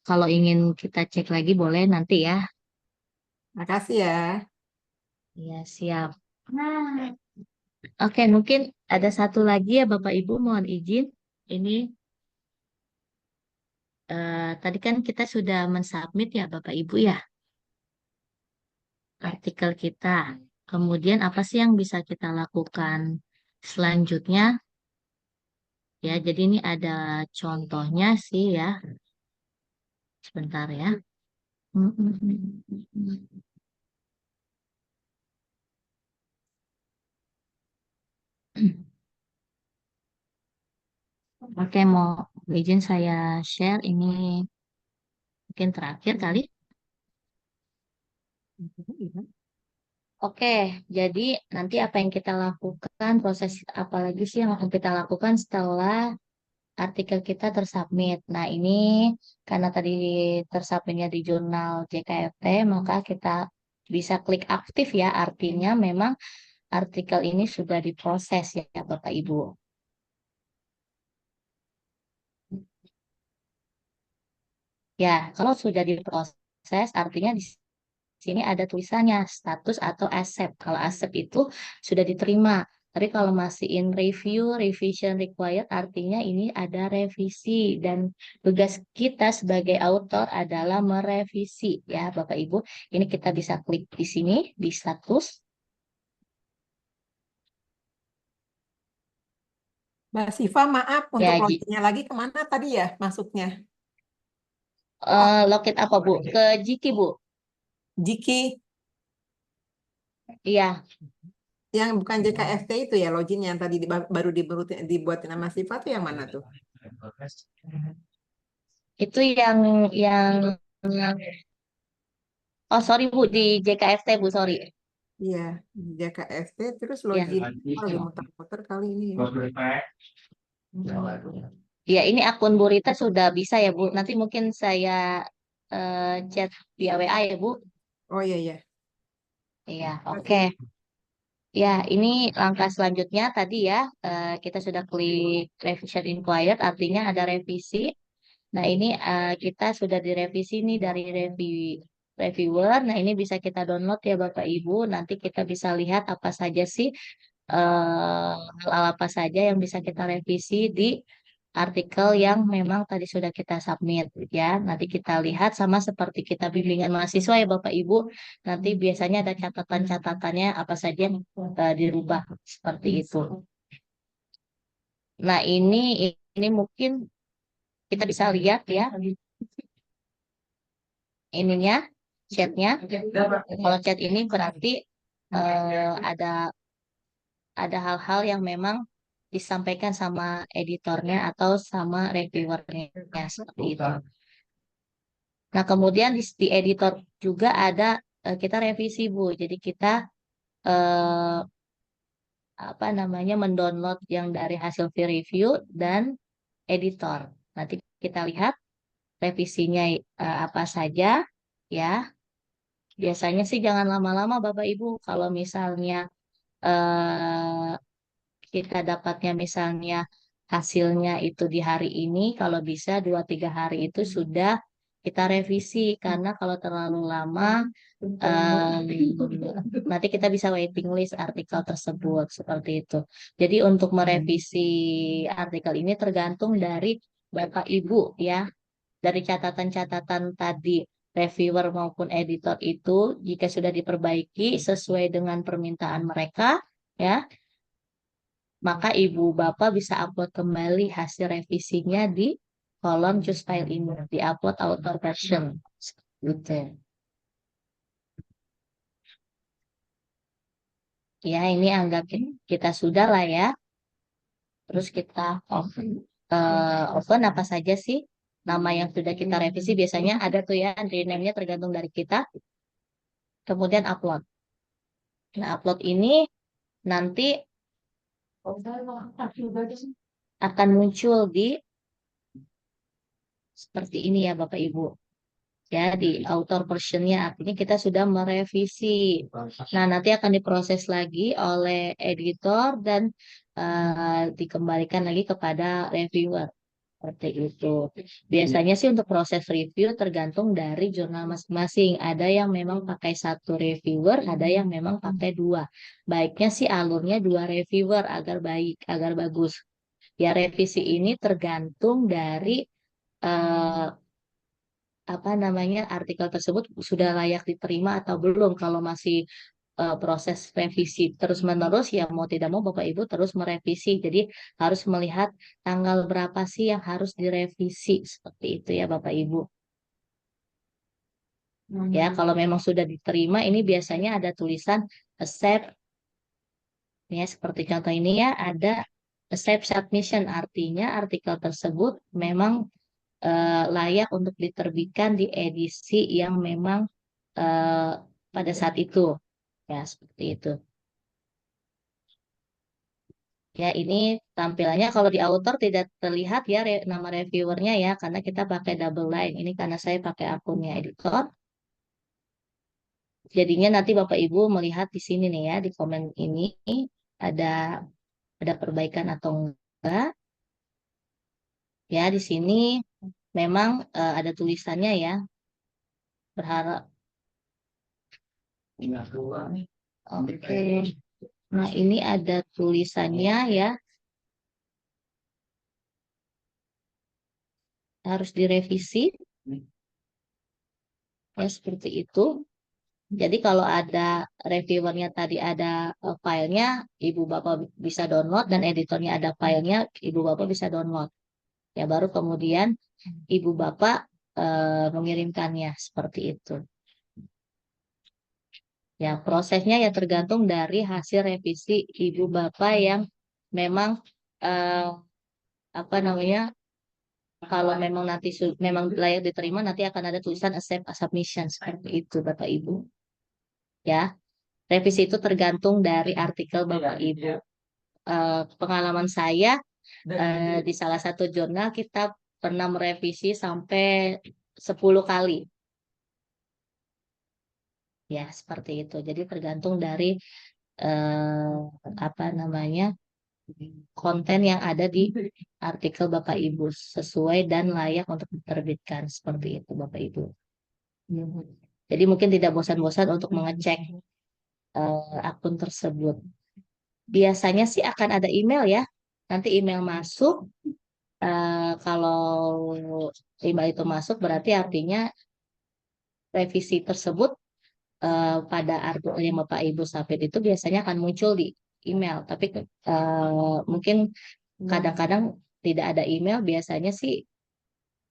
Kalau ingin kita cek lagi boleh nanti ya. Makasih ya. Iya, siap. Nah, oke, mungkin ada satu lagi ya Bapak Ibu, mohon izin. Ini tadi kan kita sudah mensubmit ya Bapak Ibu ya, artikel kita. Kemudian apa sih yang bisa kita lakukan selanjutnya? Ya, jadi ini ada contohnya sih ya. Sebentar ya. Oke, mau izin saya share ini mungkin terakhir kali. Oke, jadi nanti apa yang kita lakukan, proses apa lagi sih yang akan kita lakukan setelah artikel kita tersubmit. Nah, ini karena tadi tersubmitnya di jurnal JKFT, maka kita bisa klik aktif ya, artinya memang artikel ini sudah diproses ya, Bapak Ibu. Ya, kalau sudah diproses, artinya di sini ada tulisannya status atau accept. Kalau accept itu sudah diterima. Tapi kalau masih in review, revision required, artinya ini ada revisi. Dan tugas kita sebagai autor adalah merevisi. Ya, Bapak Ibu. Ini kita bisa klik di sini, di status. Mbak Siva, maaf untuk Ya, loginnya lagi kemana tadi ya masuknya? Oh, login apa, Bu? Ke Jiki, Bu. Jiki Iya, yang bukan JKFT itu ya login yang tadi baru dibuatin sama Siva tuh yang mana tuh? itu yang oh sorry Bu di JKFT Bu sorry. Iya, JKFT terus Ya. login. Oh, lagi muter-muter kali ini ya. Ya, ini akun Bu Rita sudah bisa ya, Bu. Nanti mungkin saya chat via WA ya, Bu. Oh iya iya. Iya, oke. Oke. Ya, ini langkah selanjutnya tadi ya, kita sudah klik revision inquired, artinya ada revisi. Nah, ini kita sudah direvisi nih dari reviewer. Nah, ini bisa kita download ya, Bapak Ibu. Nanti kita bisa lihat apa saja sih hal-hal apa saja yang bisa kita revisi di artikel yang memang tadi sudah kita submit ya. Nanti kita lihat sama seperti kita bimbingan mahasiswa ya Bapak Ibu. Nanti biasanya ada catatan-catatannya apa saja yang dirubah seperti itu. Nah, ini mungkin kita bisa lihat ya ininya chatnya. Kalau chat ini berarti ada hal-hal yang memang disampaikan sama editornya atau sama reviewernya seperti itu. Nah, kemudian di editor juga ada kita revisi Bu. Jadi kita eh, apa namanya mendownload yang dari hasil peer review dan editor. Nanti kita lihat revisinya apa saja ya. Biasanya sih jangan lama-lama Bapak Ibu. Kalau misalnya eh, kita dapatnya misalnya hasilnya itu di hari ini, kalau bisa 2-3 hari itu sudah kita revisi karena kalau terlalu lama nanti kita bisa waiting list artikel tersebut seperti itu. Jadi untuk merevisi artikel ini tergantung dari Bapak Ibu ya, dari catatan-catatan tadi reviewer maupun editor itu jika sudah diperbaiki sesuai dengan permintaan mereka ya maka ibu bapak bisa upload kembali hasil revisinya di kolom choose file ini, di upload author version. Gitu. Ya, ini anggap kita sudah lah ya. Terus kita open apa saja sih nama yang sudah kita revisi. Biasanya ada tuh ya, rename-nya tergantung dari kita. Kemudian upload. Nah, upload ini nanti akan muncul di seperti ini ya Bapak Ibu. Ya di author versionnya artinya kita sudah merevisi. Nah, nanti akan diproses lagi oleh editor dan dikembalikan lagi kepada reviewer. Seperti itu. Biasanya sih untuk proses review tergantung dari jurnal masing-masing. Ada yang memang pakai satu reviewer, ada yang memang pakai dua. Baiknya sih alurnya dua reviewer agar baik, agar bagus. Ya revisi ini tergantung dari eh, apa namanya artikel tersebut sudah layak diterima atau belum. Kalau masih proses revisi terus-menerus ya mau tidak mau Bapak Ibu terus merevisi. Jadi harus melihat tanggal berapa sih yang harus direvisi seperti itu ya Bapak Ibu. Ya kalau memang sudah diterima ini biasanya ada tulisan accept ya seperti contoh ini ya ada accept submission artinya artikel tersebut memang layak untuk diterbitkan di edisi yang memang eh, pada saat itu ya seperti itu. Ya, ini tampilannya kalau di author tidak terlihat ya nama reviewernya ya, karena kita pakai double line. Ini karena saya pakai akunnya editor. Jadinya nanti Bapak Ibu melihat di sini nih ya, di komen ini ada ada perbaikan atau enggak. Ya, di sini memang ada tulisannya ya, berharap. Oke. Nah, ini ada tulisannya ya, harus direvisi ya seperti itu. Jadi kalau ada reviewernya tadi ada filenya, Ibu Bapak bisa download dan editornya ada filenya, Ibu Bapak bisa download. Ya baru kemudian Ibu Bapak mengirimkannya seperti itu. Ya prosesnya ya tergantung dari hasil revisi Ibu Bapak yang memang eh, apa namanya kalau memang nanti memang layak diterima nanti akan ada tulisan accept submission seperti itu Bapak Ibu. Ya. Revisi itu tergantung dari artikel Bapak Ibu. Pengalaman saya di salah satu jurnal kita pernah merevisi sampai 10 kali. Ya, seperti itu. Jadi tergantung dari eh, apa namanya konten yang ada di artikel Bapak Ibu sesuai dan layak untuk diterbitkan. Seperti itu Bapak Ibu. Jadi mungkin tidak bosan-bosan untuk mengecek akun tersebut. Biasanya sih akan ada email ya. Nanti email masuk. Kalau email itu masuk berarti artinya revisi tersebut pada artikel yang Bapak Ibu submit itu biasanya akan muncul di email. Tapi mungkin kadang-kadang tidak ada email. Biasanya sih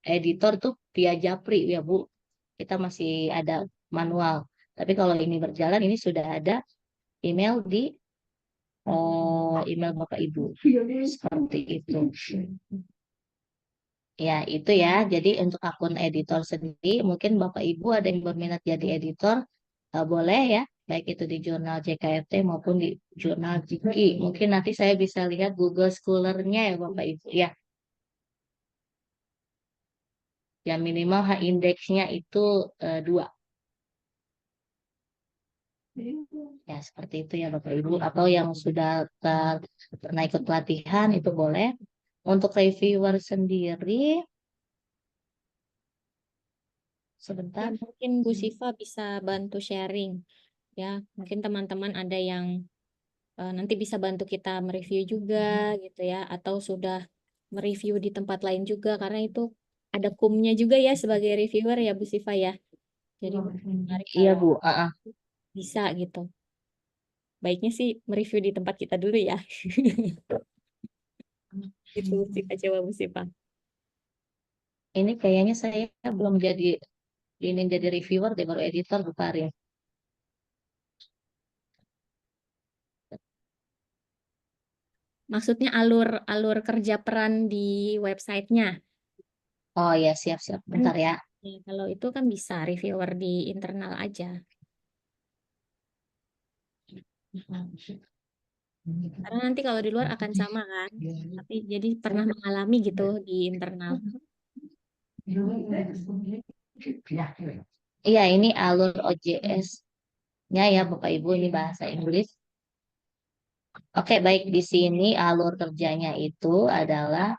editor tuh via Japri ya Bu. Kita masih ada manual. Tapi kalau ini berjalan ini sudah ada email di email Bapak Ibu. Seperti itu. Ya, itu ya. Jadi untuk akun editor sendiri, mungkin Bapak Ibu ada yang berminat jadi editor, boleh ya. Baik itu di jurnal JKFT maupun di jurnal JIKI. Mungkin nanti saya bisa lihat Google Scholar-nya ya Bapak Ibu. Ya, yang minimal H-indeksnya itu 2. Ya, seperti itu ya Bapak Ibu. Atau yang sudah pernah ikut pelatihan itu boleh. Untuk reviewer sendiri, Ya, sebentar. mungkin Bu Siva bisa bantu sharing. Ya, mungkin teman-teman ada yang nanti bisa bantu kita mereview juga gitu ya, atau sudah mereview di tempat lain juga karena itu ada kumnya juga ya sebagai reviewer ya Bu Siva ya. Jadi menarik Iya kalau Bu. bisa gitu. Baiknya sih mereview di tempat kita dulu ya. Itu kita coba Bu Siva. Ini kayaknya saya belum jadi ini jadi reviewer deh baru editor Bu Karin. Maksudnya alur alur kerja peran di websitenya. Oh ya siap-siap. Kan Bentar ya. ya, kalau itu kan bisa reviewer di internal aja. Karena nanti kalau di luar akan sama kan. Tapi jadi pernah mengalami gitu di internal. Iya ini alur OJS-nya ya Bapak Ibu ini bahasa Inggris. Oke baik di sini alur kerjanya itu adalah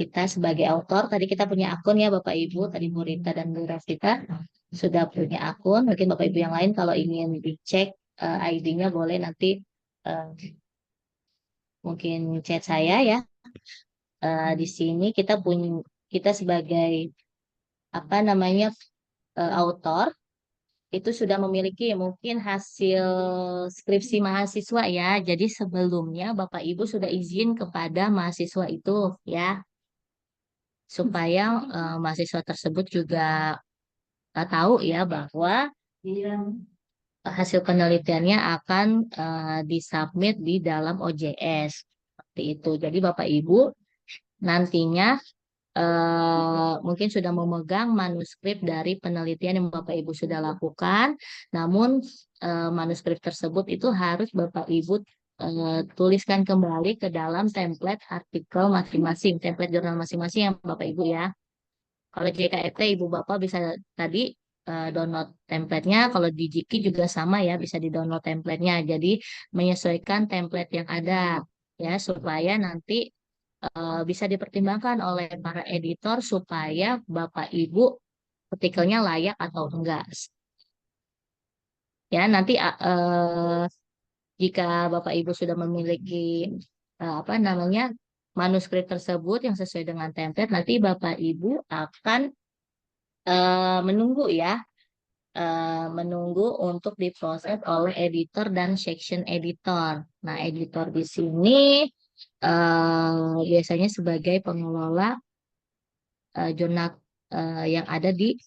kita sebagai autor. Tadi kita punya akun ya Bapak Ibu, tadi Bu Rita dan Bu Rafita sudah punya akun. Mungkin Bapak Ibu yang lain kalau ingin dicek ID-nya boleh nanti eh, mungkin chat saya ya. Di sini kita sebagai apa namanya autor itu sudah memiliki mungkin hasil skripsi mahasiswa ya. Jadi sebelumnya Bapak Ibu sudah izin kepada mahasiswa itu ya, supaya mahasiswa tersebut juga tahu ya bahwa hasil penelitiannya akan disubmit di dalam OJS. Seperti itu. Jadi Bapak Ibu nantinya mungkin sudah memegang manuskrip dari penelitian yang Bapak Ibu sudah lakukan, namun manuskrip tersebut itu harus Bapak Ibu tuliskan kembali ke dalam template artikel masing-masing, template jurnal masing-masing yang Bapak Ibu ya. Kalau JKFT Ibu Bapak bisa tadi download template-nya, kalau di Jiki juga sama ya, bisa di-download template-nya. Jadi menyesuaikan template yang ada ya supaya nanti bisa dipertimbangkan oleh para editor supaya Bapak Ibu artikelnya layak atau enggak. Ya, nanti jika Bapak Ibu sudah memiliki apa namanya manuskrip tersebut yang sesuai dengan template, nanti Bapak Ibu akan menunggu ya, menunggu untuk diproses oleh editor dan section editor. Nah, editor di sini biasanya sebagai pengelola jurnal yang ada di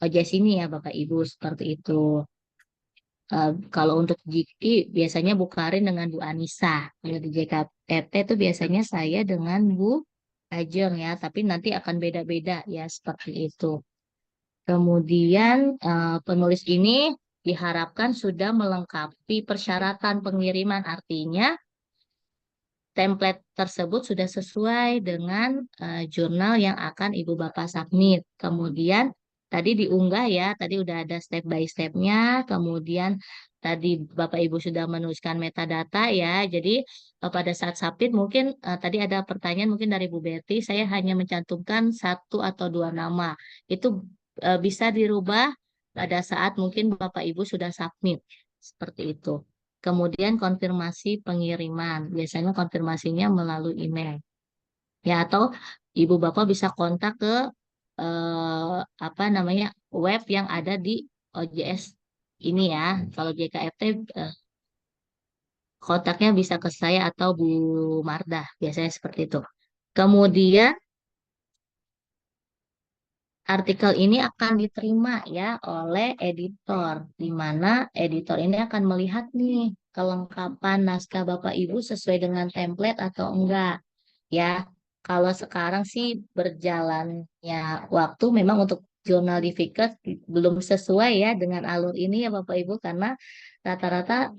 OJS ini ya Bapak Ibu seperti itu. Kalau untuk Jiki biasanya Bu Karin dengan Bu Anissa. Kalau di JKT itu biasanya saya dengan Bu Ajeng ya, tapi nanti akan beda-beda ya seperti itu. Kemudian penulis ini diharapkan sudah melengkapi persyaratan pengiriman, artinya template tersebut sudah sesuai dengan jurnal yang akan Ibu Bapak submit. Kemudian tadi diunggah ya, tadi udah ada step by stepnya. Kemudian tadi Bapak Ibu sudah menuliskan metadata ya. Jadi pada saat submit mungkin tadi ada pertanyaan mungkin dari Bu Betty, saya hanya mencantumkan 1 atau 2 nama. Itu bisa dirubah pada saat mungkin Bapak Ibu sudah submit. Seperti itu. Kemudian konfirmasi pengiriman. Biasanya konfirmasinya melalui email. Ya, atau Ibu Bapak bisa kontak ke apa namanya web yang ada di OJS ini ya. Kalau JKFT kontaknya bisa ke saya atau Bu Mardah. Biasanya seperti itu. Kemudian artikel ini akan diterima ya oleh editor, di mana editor ini akan melihat nih kelengkapan naskah Bapak Ibu sesuai dengan template atau enggak. Ya, kalau sekarang sih berjalannya waktu memang untuk jurnal difficult belum sesuai ya dengan alur ini ya Bapak Ibu, karena rata-rata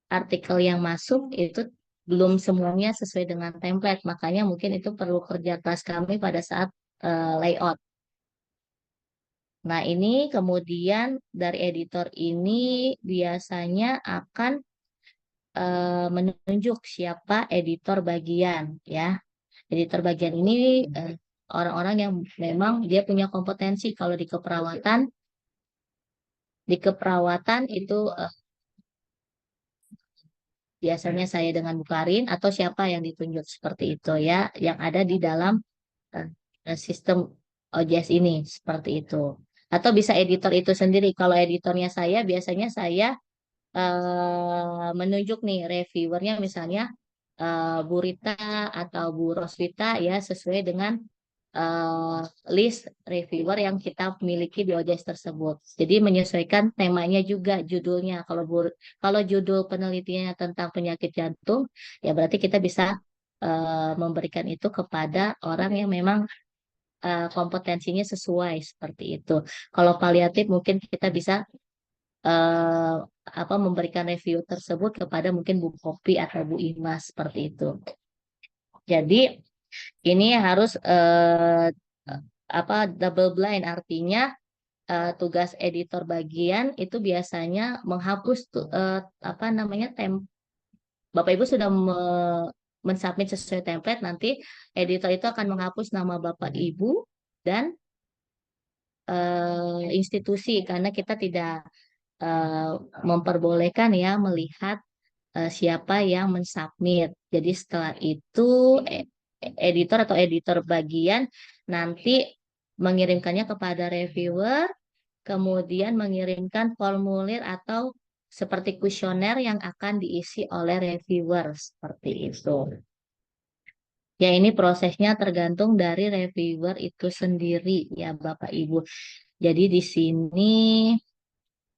artikel yang masuk itu belum semuanya sesuai dengan template. Makanya mungkin itu perlu kerja keras kami pada saat layout. Nah, ini kemudian dari editor ini biasanya akan menunjuk siapa editor bagian ya. Editor bagian ini orang-orang yang memang dia punya kompetensi kalau di keperawatan itu biasanya saya dengan Bu Karin atau siapa yang ditunjuk seperti itu ya, yang ada di dalam sistem OJS ini seperti itu. Atau bisa editor itu sendiri. Kalau editornya saya, biasanya saya menunjuk nih reviewernya misalnya Bu Rita atau Bu Roswita ya sesuai dengan eh, list reviewer yang kita miliki di OJS tersebut. Jadi menyesuaikan temanya juga judulnya. Kalau judul penelitiannya tentang penyakit jantung, ya berarti kita bisa memberikan itu kepada orang yang memang kompetensinya sesuai seperti itu. Kalau paliatif mungkin kita bisa eh, memberikan review tersebut kepada mungkin Bu Kopi atau Bu Imas seperti itu. Jadi ini harus double blind, artinya tugas editor bagian itu biasanya menghapus Bapak Ibu sudah mensubmit sesuai template, nanti editor itu akan menghapus nama Bapak Ibu dan institusi karena kita tidak eh, memperbolehkan ya melihat siapa yang mensubmit. Jadi setelah itu editor atau editor bagian nanti mengirimkannya kepada reviewer, kemudian mengirimkan formulir atau seperti kuesioner yang akan diisi oleh reviewer seperti itu. Ya, ini prosesnya tergantung dari reviewer itu sendiri ya, Bapak Ibu. Jadi di sini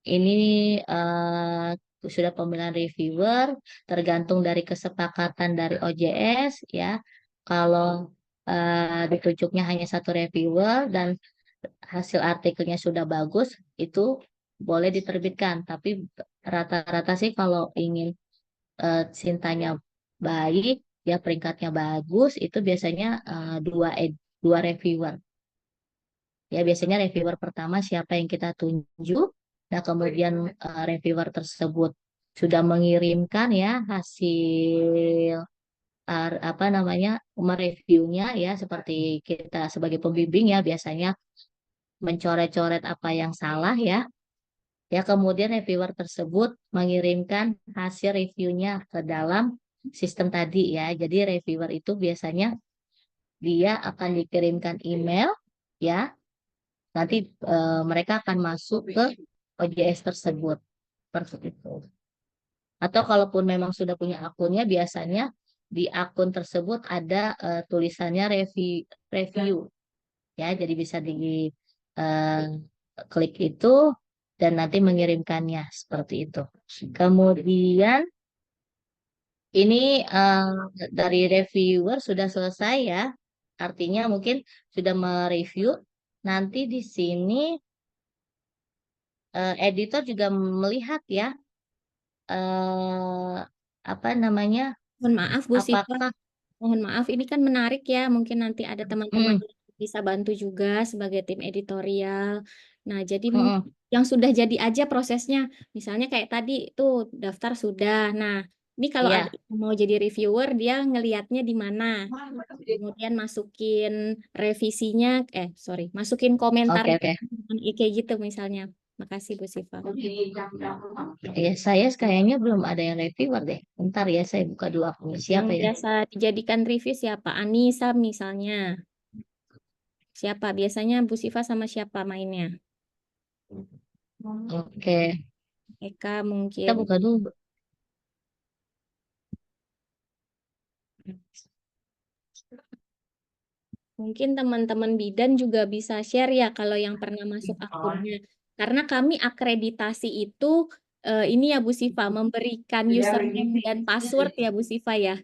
ini sudah pemilihan reviewer tergantung dari kesepakatan dari OJS ya. Kalau ditunjuknya hanya satu reviewer dan hasil artikelnya sudah bagus, itu boleh diterbitkan. Tapi rata-rata sih kalau ingin cintanya baik, ya peringkatnya bagus, itu biasanya dua reviewer. Ya, biasanya reviewer pertama siapa yang kita tunjuk. Nah, kemudian reviewer tersebut sudah mengirimkan ya hasil apa namanya mereviewnya ya seperti kita sebagai pembimbing ya biasanya mencoret-coret apa yang salah ya. Ya, kemudian reviewer tersebut mengirimkan hasil reviewnya ke dalam sistem tadi ya. Jadi reviewer itu biasanya dia akan dikirimkan email ya. Nanti mereka akan masuk ke OJS tersebut. Seperti itu. Atau kalaupun memang sudah punya akunnya, biasanya di akun tersebut ada tulisannya review. Ya, jadi bisa di eh, klik itu dan nanti mengirimkannya seperti itu. Kemudian ini dari reviewer sudah selesai ya. Artinya mungkin sudah mereview. Nanti di sini editor juga melihat ya eh apa namanya? Mohon maaf, Bu Siva. Apakah Mohon maaf, ini kan menarik ya. Mungkin nanti ada teman-teman mm, yang bisa bantu juga sebagai tim editorial. Nah, jadi mm, yang sudah jadi aja prosesnya. Misalnya kayak tadi tuh daftar sudah. Nah, ini kalau ada iya, yang mau jadi reviewer, dia ngelihatnya di mana. Kemudian masukin revisinya, masukin komentar oke oke. kayak gitu misalnya. Makasih Bu Siva. Ya saya kayaknya belum ada yang reviewer deh. Bentar ya saya buka dulu akunnya Yang siapa ya? biasa dijadikan review siapa? Anissa misalnya. Siapa? Biasanya Bu Siva sama siapa mainnya? Oke, Eka kita mungkin. buka dulu. Mungkin teman-teman bidan juga bisa share ya kalau yang pernah masuk akunnya. Karena kami akreditasi itu ini ya Bu Siva memberikan username dan password ya Bu Siva ya.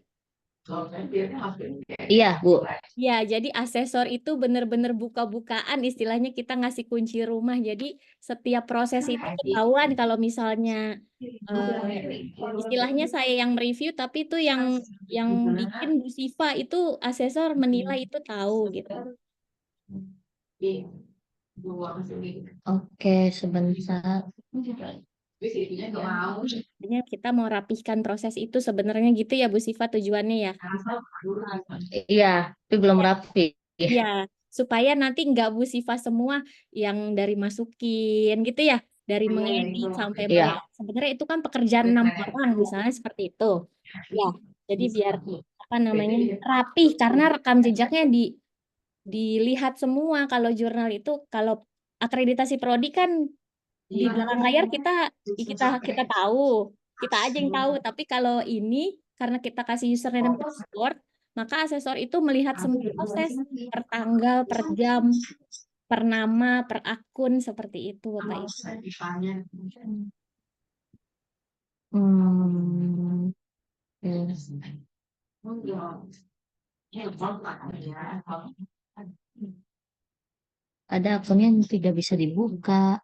Iya Bu. Ya, jadi asesor itu benar-benar buka-bukaan istilahnya kita ngasih kunci rumah. Jadi setiap proses itu ketahuan kalau misalnya eh, istilahnya saya yang mereview tapi itu yang bikin Bu Siva itu asesor menilai itu tahu gitu. Oke, sebentar. Makanya kita mau rapihkan proses itu sebenarnya gitu ya Bu Siva tujuannya ya. Iya, tapi belum Ya, rapi. ya, supaya nanti nggak Bu Siva semua yang dari masukin gitu ya, dari mengedit sampai Iya. bayar. Sebenarnya itu kan pekerjaan 6 orang misalnya seperti itu. Ya, jadi biar apa namanya rapih karena rekam jejaknya dilihat semua. Kalau jurnal itu kalau akreditasi prodi kan di belakang layar kita kita kita tahu, kita aja yang tahu. Tapi kalau ini karena kita kasih username dan password, maka asesor itu melihat semua proses per tanggal, per jam, per nama, per akun seperti itu, Bapak Ibu. Hmm. Ada akunnya yang tidak bisa dibuka.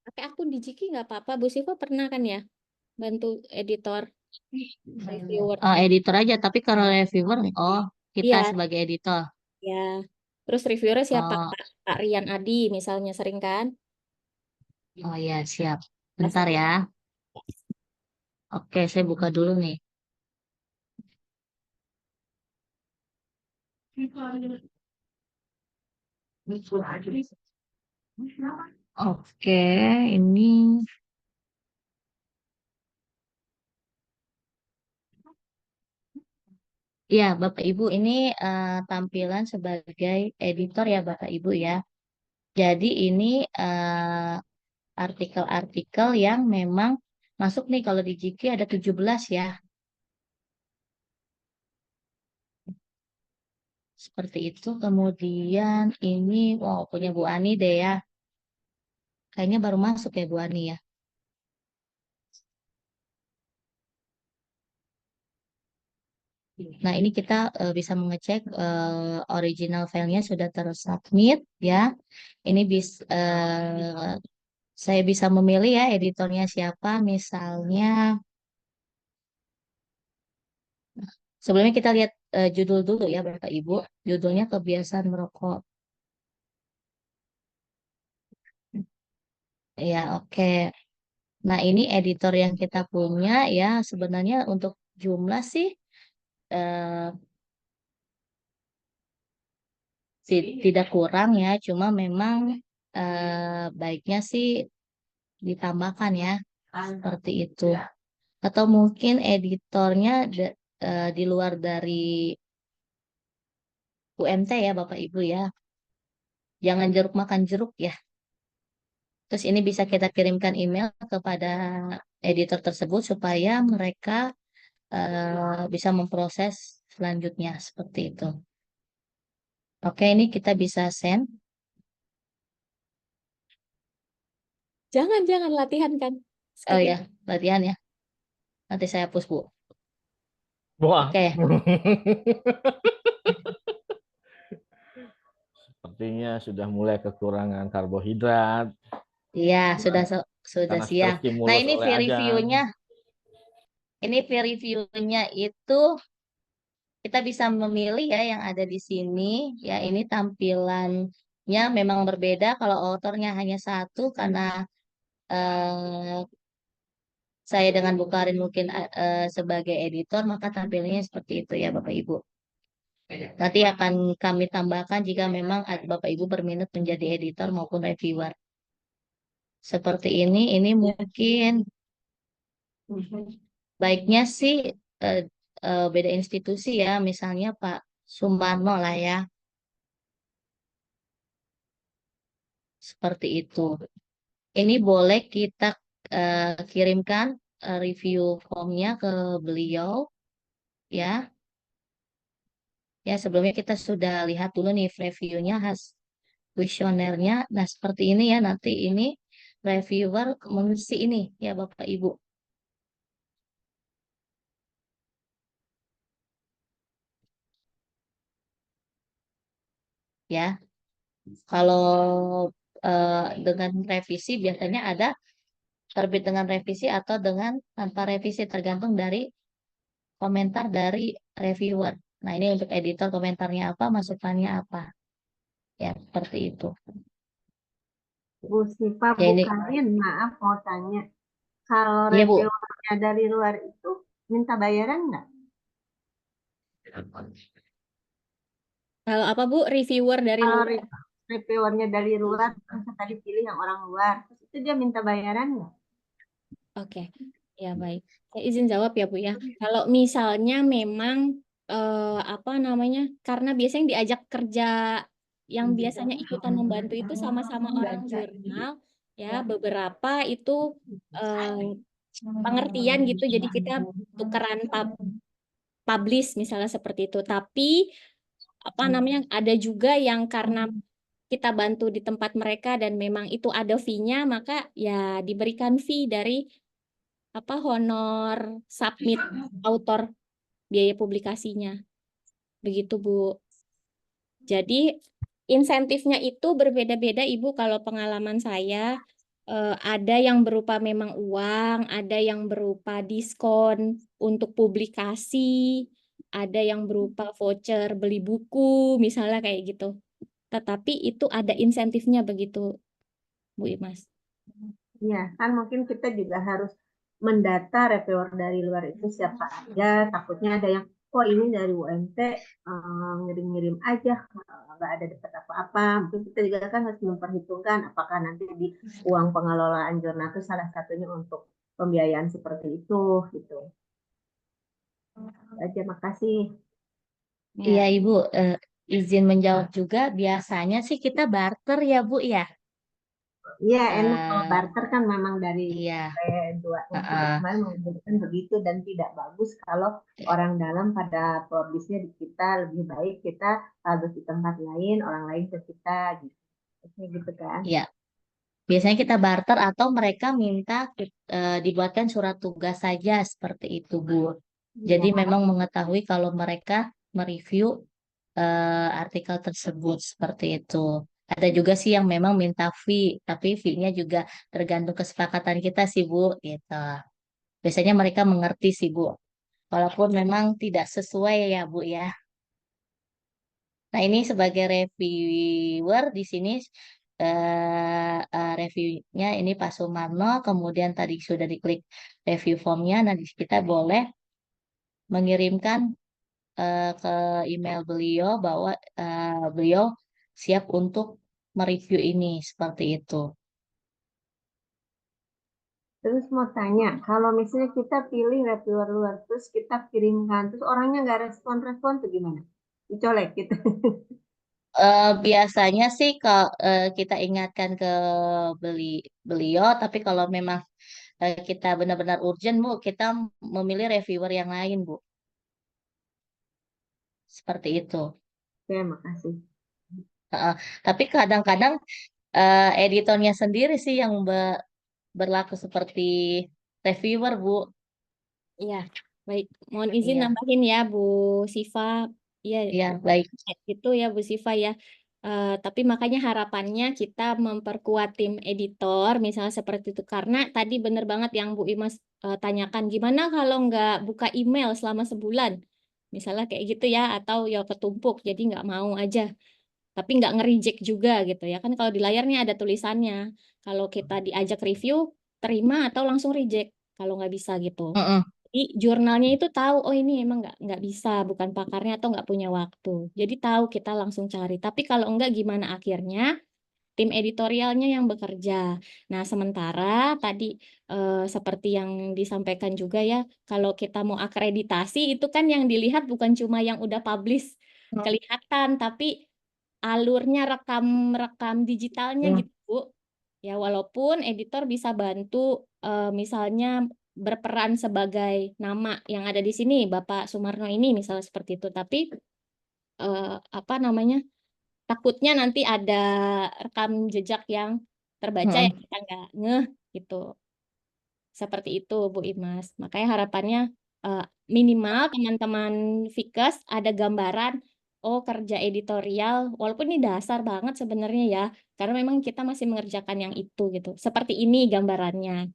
Pakai akun di Jiki nggak apa-apa. Bu Siva pernah kan ya bantu editor reviewer. Editor aja, tapi kalau reviewer, oh kita Iya, sebagai editor. ya. Terus reviewernya siapa? Oh, Pak Rian Adi misalnya sering kan? oh ya siap. Bentar ya. Oke, saya buka dulu nih. Oke, ini ya Bapak Ibu ini tampilan sebagai editor ya Bapak Ibu ya. Jadi ini artikel-artikel yang memang masuk nih kalau di Jiki ada 17 ya. Seperti itu. Kemudian ini wow punya Bu Ani deh ya. Kayaknya baru masuk ya Bu Ani ya. Nah, ini kita bisa mengecek original filenya sudah tersubmit ya. Ini saya bisa memilih ya editornya siapa. Misalnya sebelumnya kita lihat judul dulu ya Bapak Ibu. Judulnya Kebiasaan Merokok. Ya, oke. Nah, ini editor yang kita punya ya. Sebenarnya untuk jumlah sih eh, tidak kurang ya. Cuma memang baiknya sih ditambahkan ya. Seperti itu. Atau mungkin editornya di luar dari UMT ya Bapak Ibu ya. Jangan jeruk makan jeruk ya. Terus ini bisa kita kirimkan email kepada editor tersebut supaya mereka bisa memproses selanjutnya seperti itu. Oke, ini kita bisa send. Jangan latihan kan. Oh Skip ya, itu. latihan ya. Nanti saya hapus Bu. Wah, Oke, sepertinya sudah mulai kekurangan karbohidrat iya sudah karena siang. Nah, terstimulus ini oleh peer azan. reviewnya, itu kita bisa memilih ya yang ada di sini. Ya, ini tampilannya memang berbeda kalau autornya hanya satu karena eh, saya dengan Bu Karin mungkin sebagai editor maka tampilannya seperti itu ya Bapak Ibu. Nanti akan kami tambahkan jika memang Bapak Ibu berminat menjadi editor maupun reviewer. Seperti ini mungkin baiknya sih eh, beda institusi ya, misalnya Pak Sumarno lah ya, seperti itu. Ini boleh kita kirimkan review formnya ke beliau ya. Ya sebelumnya kita sudah lihat dulu nih reviewnya, kuesionernya. Nah seperti ini ya nanti ini reviewer mengisi ini ya Bapak Ibu ya. Kalau dengan revisi biasanya ada terbit dengan revisi atau dengan tanpa revisi tergantung dari komentar dari reviewer. Nah, ini untuk editor komentarnya apa, masukannya apa. Ya, seperti itu. Bu Sipa, Ya Bu ini, Karin, maaf mau tanya. Kalau iya Bu. reviewernya dari luar itu minta bayaran nggak? Kalau apa Bu? Reviewer dari Kalau luar. reviewernya dari luar, masa tadi pilih yang orang luar, terus itu dia minta bayaran nggak? Oke, ya baik. Saya izin jawab ya Bu ya. Kalau misalnya memang apa namanya? Karena biasanya yang diajak kerja yang biasanya ikutan membantu itu sama-sama orang jurnal, ya beberapa itu eh, pengertian gitu. Jadi kita tukeran publish misalnya seperti itu. Tapi apa namanya? Ada juga yang karena kita bantu di tempat mereka dan memang itu ada fee-nya, maka ya diberikan fee dari apa honor submit autor biaya publikasinya. Begitu, Bu. Jadi insentifnya itu berbeda-beda, Ibu. Kalau pengalaman saya ada yang berupa memang uang, ada yang berupa diskon untuk publikasi, ada yang berupa voucher beli buku, misalnya kayak gitu. Tetapi itu ada insentifnya begitu, Bu Imas. Iya, kan mungkin kita juga harus mendata reviewer dari luar itu siapa aja. Takutnya ada yang, oh ini dari UMT ngirim-ngirim aja, nggak ada dapat apa-apa. Mungkin kita juga kan harus memperhitungkan apakah nanti di uang pengelolaan jurnal itu salah satunya untuk pembiayaan seperti itu gitu. Aja, makasih. Iya, Ibu. Izin menjawab juga, biasanya sih kita barter ya, Bu, ya. Iya, enak kalau Eh, barter kan memang dari iya. dua untuk Heeh. kemarin mengajarkan begitu dan tidak bagus kalau orang dalam pada publisnya di kita lebih baik kita harus di tempat lain, orang lain ke kita gitu. Oke, gitu kan. Iya. Biasanya kita barter atau mereka minta dibuatkan surat tugas saja seperti itu, Bu. Jadi Iya. memang mengetahui kalau mereka mereview artikel tersebut seperti itu. Ada juga sih yang memang minta fee, tapi fee-nya juga tergantung kesepakatan kita sih, Bu, gitu. Biasanya mereka mengerti sih, Bu. Walaupun memang tidak sesuai ya, Bu, ya. Nah, ini sebagai reviewer di sini reviewnya ini Pak Sumarno, kemudian tadi sudah diklik review formnya. Nah, kita boleh mengirimkan ke email beliau bahwa beliau siap untuk mereview ini seperti itu. Terus mau tanya, kalau misalnya kita pilih reviewer luar terus kita kirimkan, terus orangnya nggak respon-respon tuh gimana? Dicolek gitu. Biasanya sih kalau kita ingatkan ke beli beliau, tapi kalau memang kita benar-benar urgent, Bu, kita memilih reviewer yang lain, Bu. Seperti itu. Oke, makasih. Heeh. Tapi kadang-kadang editornya sendiri sih yang berlaku seperti reviewer, Bu. Iya, baik. Mohon izin Iya, nambahin ya, Bu Siva. Iya, iya, baik. itu ya Bu Siva ya. Tapi makanya harapannya kita memperkuat tim editor, misalnya seperti itu. Karena tadi benar banget yang Bu Imas tanyakan, gimana kalau nggak buka email selama sebulan? Misalnya kayak gitu ya, atau ya ketumpuk, jadi nggak mau aja. Tapi nggak nge-reject juga gitu ya. Kan kalau di layarnya ada tulisannya. Kalau kita diajak review, terima atau langsung reject kalau nggak bisa gitu. Mm-mm. Jadi jurnalnya itu tahu, oh ini emang nggak bisa, bukan pakarnya atau nggak punya waktu. Jadi tahu kita langsung cari. Tapi kalau enggak gimana akhirnya? Tim editorialnya yang bekerja. Nah, sementara tadi seperti yang disampaikan juga ya, kalau kita mau akreditasi itu kan yang dilihat bukan cuma yang udah publish kelihatan, tapi alurnya rekam digitalnya Ya. gitu, Bu. Ya, walaupun editor bisa bantu misalnya berperan sebagai nama yang ada di sini, Bapak Sumarno ini misalnya seperti itu, tapi apa namanya? Takutnya nanti ada rekam jejak yang terbaca yang Mm-mm. kita nggak ngeh gitu. Seperti itu, Bu Imas. Makanya harapannya eh, minimal teman-teman Fikes ada gambaran, oh kerja editorial, walaupun ini dasar banget sebenarnya ya, karena memang kita masih mengerjakan yang itu gitu. Seperti ini gambarannya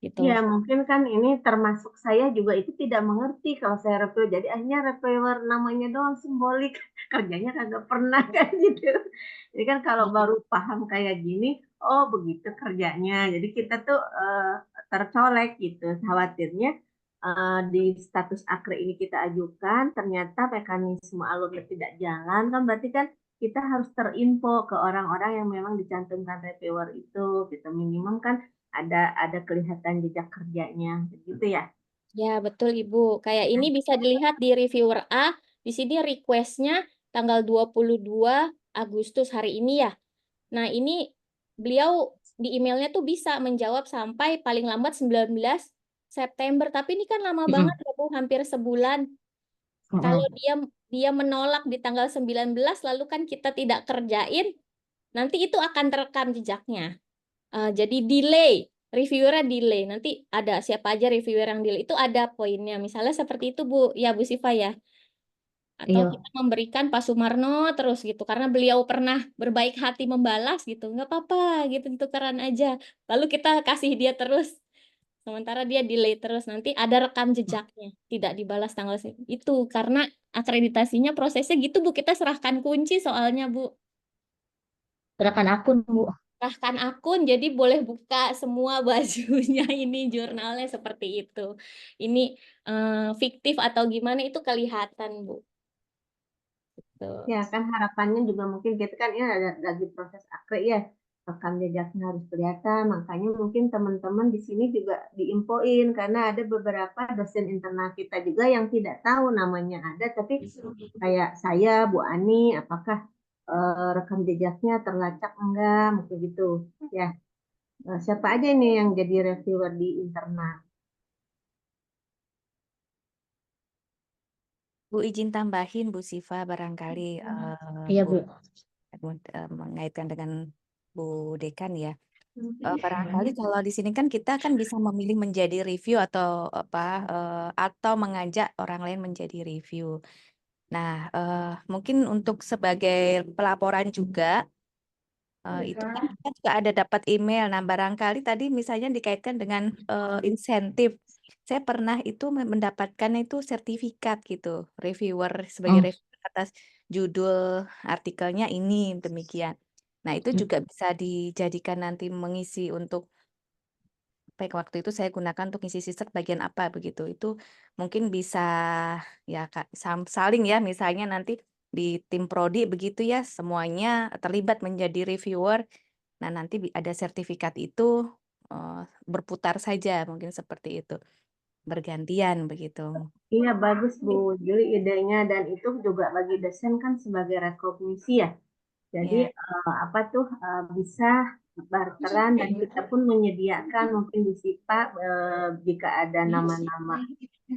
gitu. Ya, mungkin kan ini termasuk saya juga itu tidak mengerti kalau saya review. Jadi akhirnya reviewer namanya doang simbolik, kerjanya kagak pernah kan gitu. Jadi kan kalau baru paham kayak gini, oh begitu kerjanya. Jadi kita tuh tercolek gitu. Khawatirnya di status akre ini kita ajukan, ternyata mekanisme alurnya tidak jalan, kan berarti kan kita harus terinfo ke orang-orang yang memang dicantumkan reviewer itu, gitu. Minimum kan ada kelihatan jejak kerjanya gitu ya. Ya, betul Ibu. Kayak ini bisa dilihat di reviewer A, di sini requestnya tanggal 22 Agustus hari ini ya. Nah, ini beliau di emailnya tuh bisa menjawab sampai paling lambat 19 September. Tapi ini kan lama Mm-mm. banget ya Bu, hampir sebulan. Kalau Mm-mm. dia menolak di tanggal 19, lalu kan kita tidak kerjain, nanti itu akan terekam jejaknya. Jadi delay, reviewernya delay. Nanti ada siapa aja reviewer yang delay. Itu ada poinnya. Misalnya seperti itu Bu, ya Bu Siva ya. Atau Iya. kita memberikan Pak Sumarno terus gitu karena beliau pernah berbaik hati membalas gitu, nggak apa-apa gitu tukeran aja, lalu kita kasih dia terus sementara dia delay terus, nanti ada rekam jejaknya tidak dibalas tanggal itu karena akreditasinya prosesnya gitu Bu, kita serahkan kunci soalnya Bu. Serahkan akun, Bu. menyerahkan akun, jadi boleh buka semua bajunya ini jurnalnya seperti itu. Ini fiktif atau gimana itu kelihatan, Bu. Tuh. Ya kan harapannya juga mungkin kita kan ini ada lagi proses akre ya, rekam jejaknya harus kelihatan, makanya mungkin teman-teman di sini juga diinfoin karena ada beberapa dosen internal kita juga yang tidak tahu namanya ada, tapi kayak saya, Bu Ani, apakah rekam jejaknya terlacak enggak, mungkin gitu ya. Siapa aja nih yang jadi reviewer di internal? Bu izin tambahin Bu Siva barangkali Iya, Bu. mengaitkan dengan Bu Dekan ya. Barangkali kalau di sini kan kita kan bisa memilih menjadi review atau atau mengajak orang lain menjadi review. Nah, mungkin untuk sebagai pelaporan juga itu kan kita juga ada dapat email. Nah, barangkali tadi misalnya dikaitkan dengan insentif. Saya pernah itu mendapatkan itu sertifikat gitu, reviewer sebagai Hmm. reviewer atas judul artikelnya ini demikian. Nah, itu juga bisa dijadikan nanti mengisi untuk waktu itu saya gunakan untuk ngisi sister bagian apa begitu. Itu mungkin bisa ya Kak, saling ya misalnya nanti di tim prodi begitu ya semuanya terlibat menjadi reviewer. Nah, nanti ada sertifikat itu berputar saja mungkin seperti itu. Bergantian begitu. Iya bagus Bu Juli idenya dan itu juga bagi dosen kan sebagai rekognisi ya. Jadi Ya. apa tuh bisa barteran dan kita pun menyediakan mungkin di SIPA jika ada nama-nama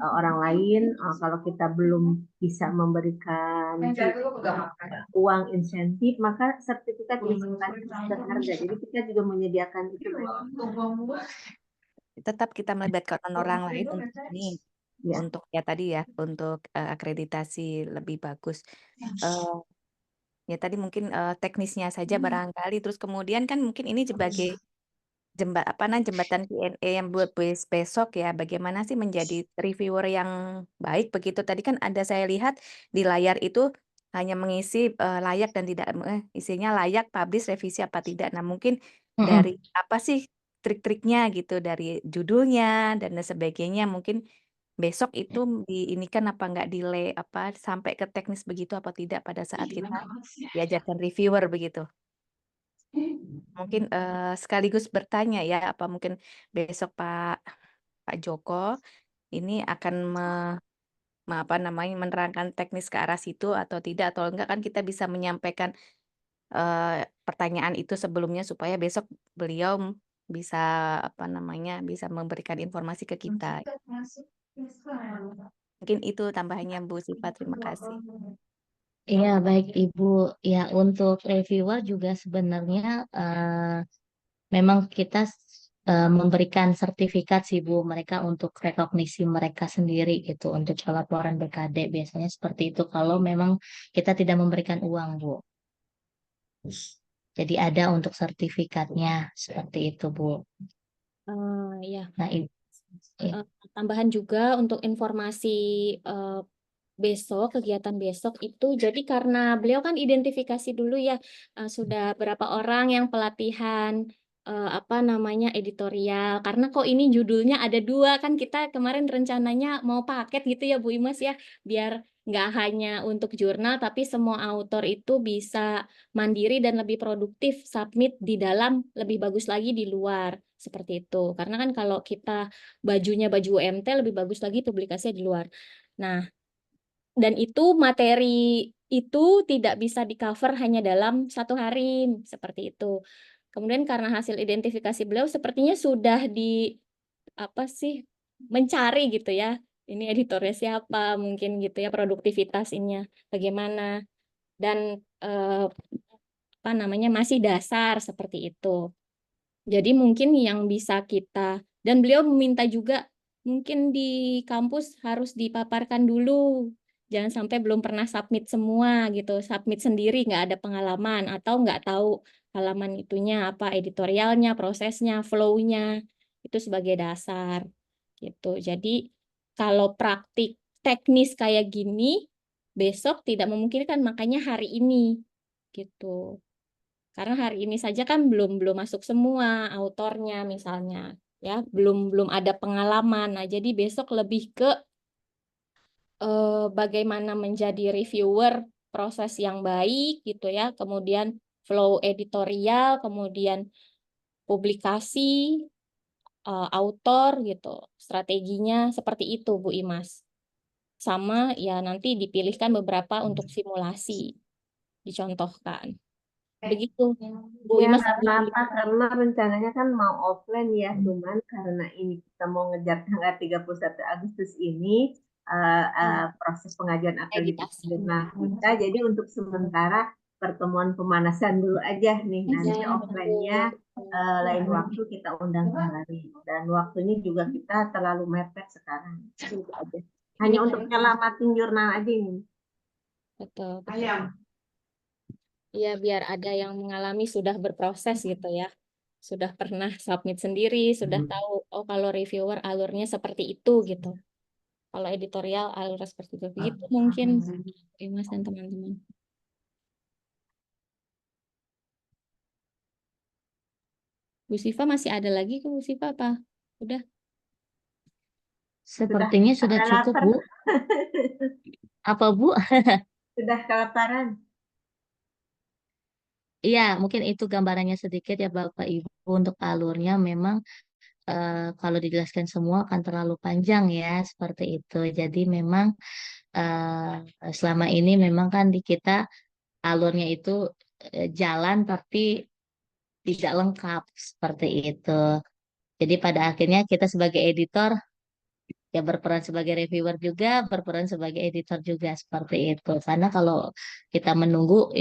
orang lain kalau kita belum bisa memberikan uang insentif maka sertifikat disimpan berharga. Jadi kita juga menyediakan itu. Tetap kita melibatkan orang lain untuk ini. Ya. Untuk ya tadi ya, untuk akreditasi lebih bagus. Ya tadi mungkin teknisnya saja barangkali. Terus kemudian kan mungkin ini sebagai jembatan Q&A yang buat besok ya. Bagaimana sih menjadi reviewer yang baik begitu? Tadi kan ada saya lihat di layar itu hanya mengisi layak dan tidak isinya layak, publish, revisi apa tidak. Nah mungkin dari apa sih trik-triknya gitu dari judulnya dan sebagainya mungkin besok itu diinikan apa nggak delay apa sampai ke teknis begitu apa tidak pada saat kita diajarkan reviewer begitu. Mungkin sekaligus bertanya ya apa mungkin besok Pak Joko ini akan apa namanya menerangkan teknis ke arah situ atau tidak atau enggak kan kita bisa menyampaikan pertanyaan itu sebelumnya supaya besok beliau bisa apa namanya bisa memberikan informasi ke kita. Mungkin itu tambahannya Bu Siva, terima kasih. Iya, baik Ibu. Ya, untuk reviewer juga sebenarnya memang kita memberikan sertifikat sih Bu, mereka untuk rekognisi mereka sendiri gitu, untuk pelaporan BKD biasanya seperti itu kalau memang kita tidak memberikan uang Bu. Jadi ada untuk sertifikatnya seperti itu Bu. Ya. Nah, Tambahan juga untuk informasi besok, kegiatan besok itu, jadi karena beliau kan identifikasi dulu ya, sudah berapa orang yang pelatihan apa namanya editorial, karena kok ini judulnya ada dua, kan kita kemarin rencananya mau paket gitu ya Bu Imas ya, biar nggak hanya untuk jurnal, tapi semua autor itu bisa mandiri dan lebih produktif submit di dalam, lebih bagus lagi di luar, seperti itu. Karena kan kalau kita bajunya baju UMT lebih bagus lagi publikasinya di luar. Nah, dan itu materi itu tidak bisa di-cover hanya dalam 1 hari, seperti itu. Kemudian karena hasil identifikasi beliau sepertinya sudah apa sih mencari gitu ya. Ini editornya siapa, mungkin gitu ya, produktivitas ininya bagaimana. Dan apa namanya masih dasar seperti itu. Jadi mungkin yang bisa kita, dan beliau meminta juga mungkin di kampus harus dipaparkan dulu. Jangan sampai belum pernah submit semua gitu, submit sendiri nggak ada pengalaman atau nggak tahu halaman itunya apa editorialnya, prosesnya, flow-nya itu sebagai dasar gitu. Jadi kalau praktik teknis kayak gini besok tidak memungkinkan, makanya hari ini gitu. Karena hari ini saja kan belum masuk semua autornya misalnya, ya belum ada pengalaman. Nah, jadi besok lebih ke bagaimana menjadi reviewer, proses yang baik gitu ya, kemudian flow editorial, kemudian publikasi, autor gitu, strateginya seperti itu Bu Imas. Sama ya nanti dipilihkan beberapa untuk simulasi, dicontohkan. Begitu Bu Ya, Imas. karena apa? Karena rencananya kan mau offline ya, cuman karena ini kita mau ngejar tanggal 31 Agustus ini proses pengajuan akreditasi Editasi. jurnal kita. Jadi untuk sementara pertemuan pemanasan dulu aja nih. Nanti Ya, offline-nya lain waktu kita undang kembali. Dan waktunya juga kita terlalu mepet sekarang. Itu aja. Hanya Ini untuk nyelamatin jurnal aja ini. betul. Ya, biar ada yang mengalami sudah berproses gitu ya. Sudah pernah submit sendiri, sudah tahu, oh kalau reviewer alurnya seperti itu gitu. Kalau editorial alurnya seperti itu. Begitu mungkin Mas dan teman-teman. Bu Siva masih ada lagi ke Bu Siva apa? Udah. Sepertinya sudah Ada cukup, lapar. Bu. Apa, Bu? Sudah kelaparan. Iya, mungkin itu gambarannya sedikit ya Bapak Ibu untuk alurnya memang kalau dijelaskan semua akan terlalu panjang ya seperti itu. Jadi memang selama ini memang kan di kita alurnya itu jalan tapi tidak lengkap seperti itu. Jadi pada akhirnya kita sebagai editor ya berperan sebagai reviewer juga, berperan sebagai editor juga seperti itu. Karena kalau kita menunggu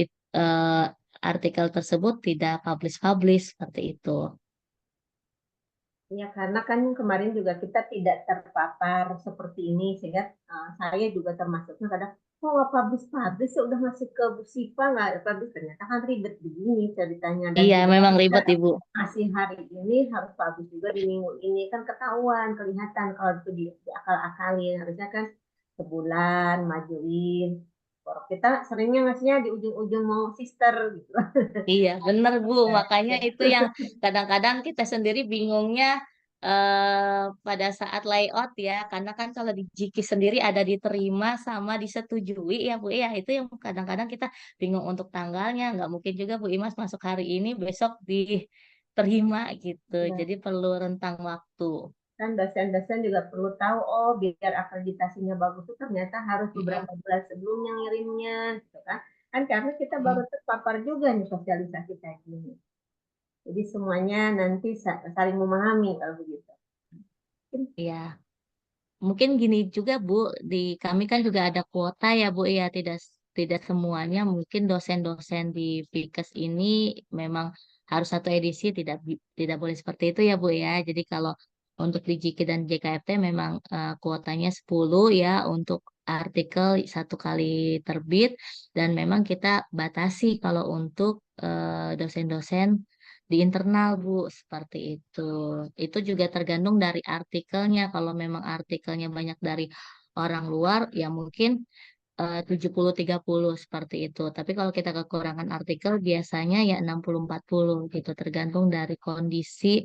artikel tersebut tidak publish seperti itu. Ya, karena kan kemarin juga kita tidak terpapar seperti ini, sehingga saya juga termasuknya kadang, kok nggak publish, ya udah masih ke Bu Sipa nggak publish, ternyata kan ribet begini ceritanya, dan Iya, juga memang kita ribet Ibu. masih hari ini harus publish juga di minggu ini, kan ketahuan, kelihatan kalau itu diakal-akalin, harusnya kan sebulan majuin. Kalau kita seringnya ngasihnya di ujung-ujung mau sister gitu. Iya, benar Bu. Makanya itu yang kadang-kadang kita sendiri bingungnya pada saat layout ya. Karena kan kalau di Jiki sendiri ada diterima sama disetujui ya Bu. Ya, itu yang kadang-kadang kita bingung untuk tanggalnya. Nggak mungkin juga Bu Imas masuk hari ini, besok diterima gitu. Ya. Jadi perlu rentang waktu. Kan dosen-dosen juga perlu tahu, oh biar akreditasinya bagus itu ternyata harus beberapa bulan sebelumnya ngirimnya gitu kan. Kan karena kita baru terpapar juga nih sosialisasi kayak gini. Jadi semuanya nanti saling memahami kalau begitu. Iya. Mungkin gini juga Bu, di kami kan juga ada kuota ya Bu ya, tidak semuanya mungkin dosen-dosen di Fikes ini memang harus satu edisi, tidak boleh seperti itu ya Bu ya. Jadi kalau untuk di JIKI dan JKFT memang kuotanya 10 ya untuk artikel satu kali terbit, dan memang kita batasi kalau untuk dosen-dosen di internal Bu, seperti itu. Itu juga tergantung dari artikelnya. Kalau memang artikelnya banyak dari orang luar, ya mungkin 70-30 seperti itu. Tapi kalau kita kekurangan artikel, biasanya ya 60-40 gitu, tergantung dari kondisi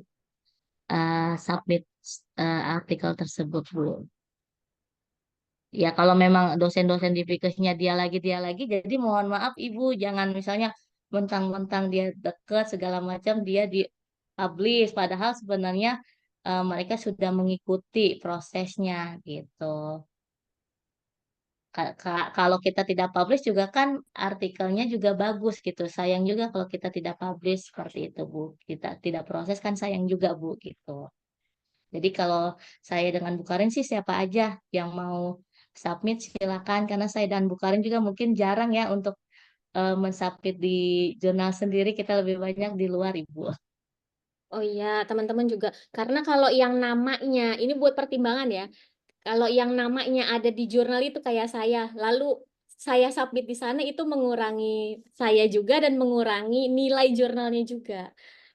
submit artikel tersebut Bu. Ya kalau memang dosen-dosen di Fikesnya dia lagi, jadi mohon maaf Ibu, jangan misalnya mentang-mentang dia deket segala macam dia di publish, padahal sebenarnya mereka sudah mengikuti prosesnya gitu. Kalau kita tidak publish juga kan artikelnya juga bagus gitu. Sayang juga kalau kita tidak publish seperti itu Bu. Kita tidak proses kan sayang juga Bu gitu. Jadi kalau saya dengan Bukarin sih siapa aja yang mau submit silakan, karena saya dan Bukarin juga mungkin jarang ya untuk mensubmit di jurnal sendiri, kita lebih banyak di luar Ibu. Oh iya, teman-teman juga. Karena kalau yang namanya, ini buat pertimbangan ya. Kalau yang namanya ada di jurnal itu kayak saya, lalu saya submit di sana itu mengurangi saya juga dan mengurangi nilai jurnalnya juga.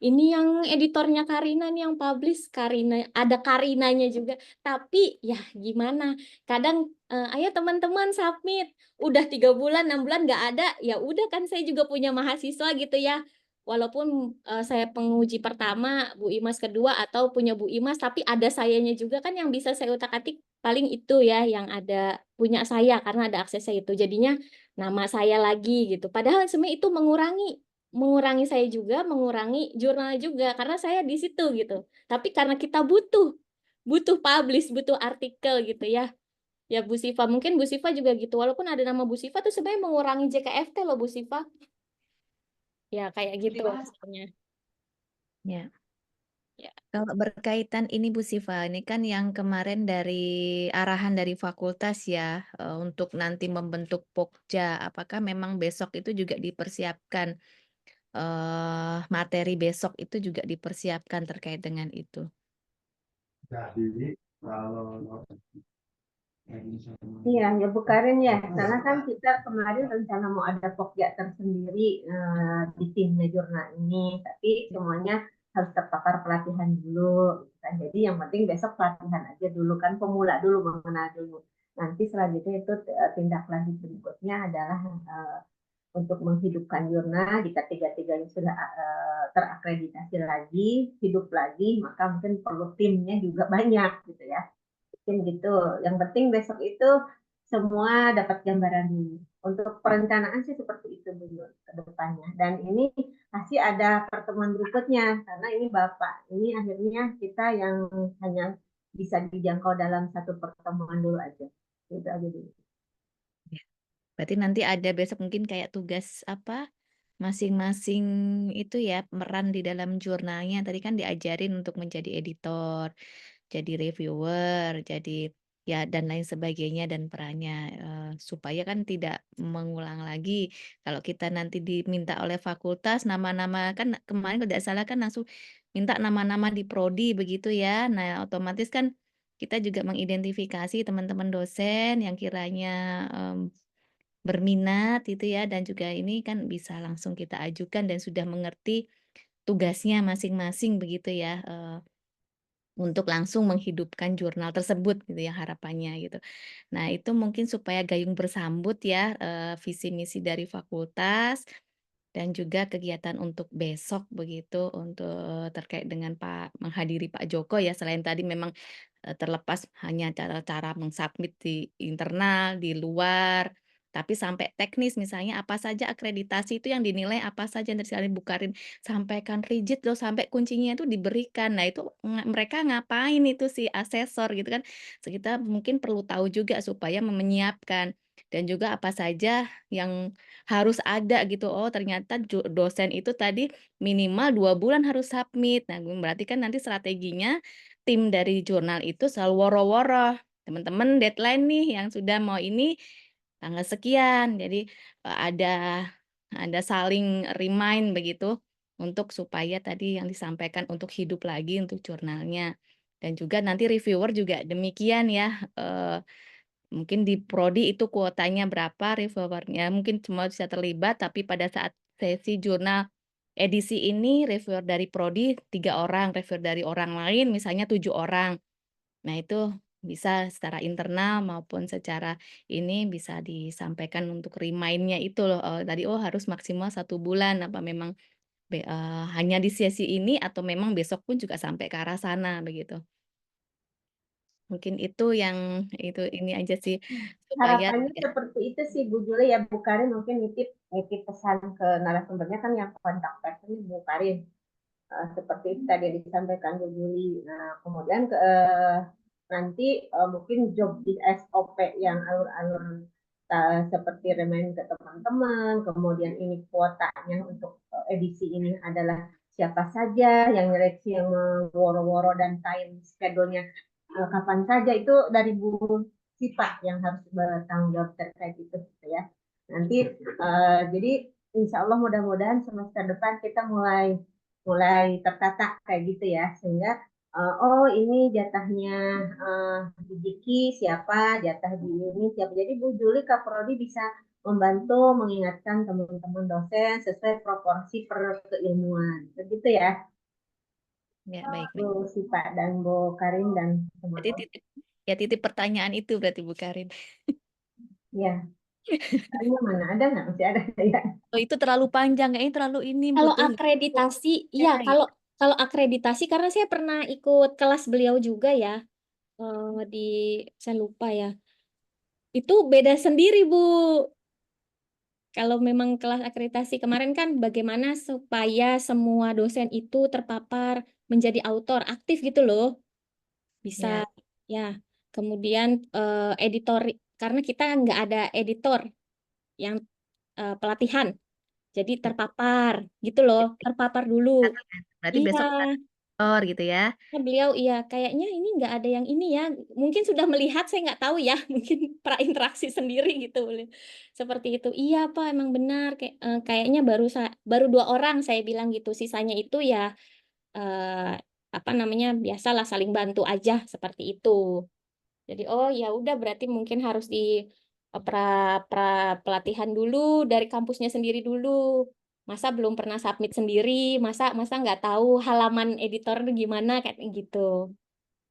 Ini yang editornya Karina nih yang publish, Karina, ada Karinanya juga. Tapi ya gimana? Kadang ayo teman-teman submit, udah 3 bulan, 6 bulan nggak ada, ya udah kan saya juga punya mahasiswa gitu ya. walaupun saya penguji pertama, Bu Imas kedua, atau punya Bu Imas, tapi ada sayanya juga kan yang bisa saya utak-atik paling itu ya, yang ada punya saya karena ada aksesnya itu. Jadinya nama saya lagi gitu. Padahal sebenarnya itu mengurangi saya juga, mengurangi jurnal juga karena saya di situ gitu. Tapi karena kita butuh publish, butuh artikel gitu ya. Ya Bu Siva, mungkin Bu Siva juga gitu. Walaupun ada nama Bu Siva tuh sebenarnya mengurangi JKFT loh Bu Siva. Ya kayak gitu maksudnya. Ya. Ya. Kalau berkaitan ini Bu Siva, ini kan yang kemarin dari arahan dari fakultas ya, untuk nanti membentuk Pokja, apakah memang besok itu juga dipersiapkan, materi besok itu juga dipersiapkan terkait dengan itu? Iya, ya Bu Karin ya, karena kan kita kemarin rencana mau ada pokja tersendiri di timnya jurnal ini, tapi semuanya harus terpapar pelatihan dulu, gitu kan. Jadi yang penting besok pelatihan aja dulu kan, pemula dulu, mengenal dulu. Nanti selanjutnya itu tindak lanjut berikutnya adalah untuk menghidupkan jurnal jika tiga-tiganya sudah terakreditasi lagi, hidup lagi, maka mungkin perlu timnya juga banyak gitu ya. Mungkin gitu. Yang penting besok itu semua dapat gambaran dulu. Untuk perencanaan sih seperti itu dulu ke depannya. Dan ini pasti ada pertemuan berikutnya karena ini Bapak. Ini akhirnya kita yang hanya bisa dijangkau dalam satu pertemuan dulu aja. Itu aja dulu. Ya. Berarti nanti ada besok mungkin kayak tugas apa, masing-masing itu ya, peran di dalam jurnalnya. Tadi kan diajarin untuk menjadi editor, jadi reviewer, jadi ya dan lain sebagainya dan perannya, supaya kan tidak mengulang lagi. Kalau kita nanti diminta oleh fakultas nama-nama, kan kemarin kalau tidak salah kan langsung minta nama-nama di prodi begitu ya. Nah, otomatis kan kita juga mengidentifikasi teman-teman dosen yang kiranya berminat itu ya, dan juga ini kan bisa langsung kita ajukan dan sudah mengerti tugasnya masing-masing begitu ya, untuk langsung menghidupkan jurnal tersebut gitu ya harapannya gitu. Nah itu mungkin supaya gayung bersambut ya, visi misi dari fakultas dan juga kegiatan untuk besok begitu untuk terkait dengan menghadiri Pak Joko ya, selain tadi memang, terlepas hanya cara-cara mensubmit di internal, di luar, tapi sampai teknis misalnya apa saja akreditasi itu yang dinilai apa saja yang tadi Bu Karin sampaikan rigid loh sampai kuncinya itu diberikan. Nah itu mereka ngapain itu si asesor gitu kan. So, kita mungkin perlu tahu juga supaya menyiapkan dan juga apa saja yang harus ada gitu. Oh ternyata dosen itu tadi minimal 2 bulan harus submit. Nah berarti kan nanti strateginya tim dari jurnal itu selalu woro-woro. Teman-teman deadline nih yang sudah mau ini tanggal sekian. Jadi ada saling remind begitu untuk supaya tadi yang disampaikan untuk hidup lagi untuk jurnalnya. Dan juga nanti reviewer juga demikian ya. Mungkin di prodi itu kuotanya berapa reviewernya mungkin semua bisa terlibat tapi pada saat sesi jurnal edisi ini reviewer dari prodi 3 orang, reviewer dari orang lain misalnya 7 orang. Nah itu bisa secara internal maupun secara ini bisa disampaikan untuk remind-nya itu loh, tadi oh harus maksimal 1 bulan apa memang hanya di sesi ini atau memang besok pun juga sampai ke arah sana begitu. Mungkin itu yang itu ini aja sih supaya Harapannya seperti itu sih Bu Juli ya, Bu Karin mungkin nitip pesan ke narasumbernya kan yang kontak person Bu Karin. Seperti itu tadi disampaikan Bu Juli. Nah, kemudian nanti mungkin job di SOP yang alur-alur seperti remind ke teman-teman, kemudian ini kuotanya untuk edisi ini adalah siapa saja yang nyeleksi, yang woro-woro dan time schedule-nya kapan saja itu dari Bu Sipa yang harus bertanggung jawab terkait itu gitu ya. Nanti jadi insya Allah mudah-mudahan semester depan kita mulai tertata kayak gitu ya sehingga oh ini jatahnya di Diki siapa, jatah di ini siapa. Jadi Bu Juli Kaprodi bisa membantu mengingatkan teman-teman dosen sesuai proporsi per keilmuan. Begitu ya. ya baik. Bu Sipa dan Bu Karin dan Jadi semuanya. titip pertanyaan itu berarti Bu Karin. Ya. Soalnya mana ada nggak? Masih ada ya. Oh, itu terlalu panjang, kayaknya terlalu ini Kalau butuh akreditasi, ya, iya kalau akreditasi karena saya pernah ikut kelas beliau juga ya, di saya lupa ya. Itu beda sendiri, Bu. Kalau memang kelas akreditasi kemarin kan bagaimana supaya semua dosen itu terpapar menjadi autor aktif gitu loh. Bisa ya. ya. Kemudian editor karena kita nggak ada editor yang pelatihan. Jadi terpapar gitu loh, terpapar dulu. Berarti Iya, besok kantor gitu ya. nah, beliau iya kayaknya ini nggak ada yang ini ya. Mungkin sudah melihat saya nggak tahu ya. Mungkin prainteraksi sendiri gitu beliau. Seperti itu. Iya Pak, emang benar. Kayaknya baru 2 orang saya bilang gitu. Sisanya itu ya eh, apa namanya biasalah saling bantu aja seperti itu. Jadi oh ya udah berarti mungkin harus di pra, pra pelatihan dulu dari kampusnya sendiri dulu. Masa belum pernah submit sendiri, masa masa nggak tahu halaman editor gimana kayak gitu.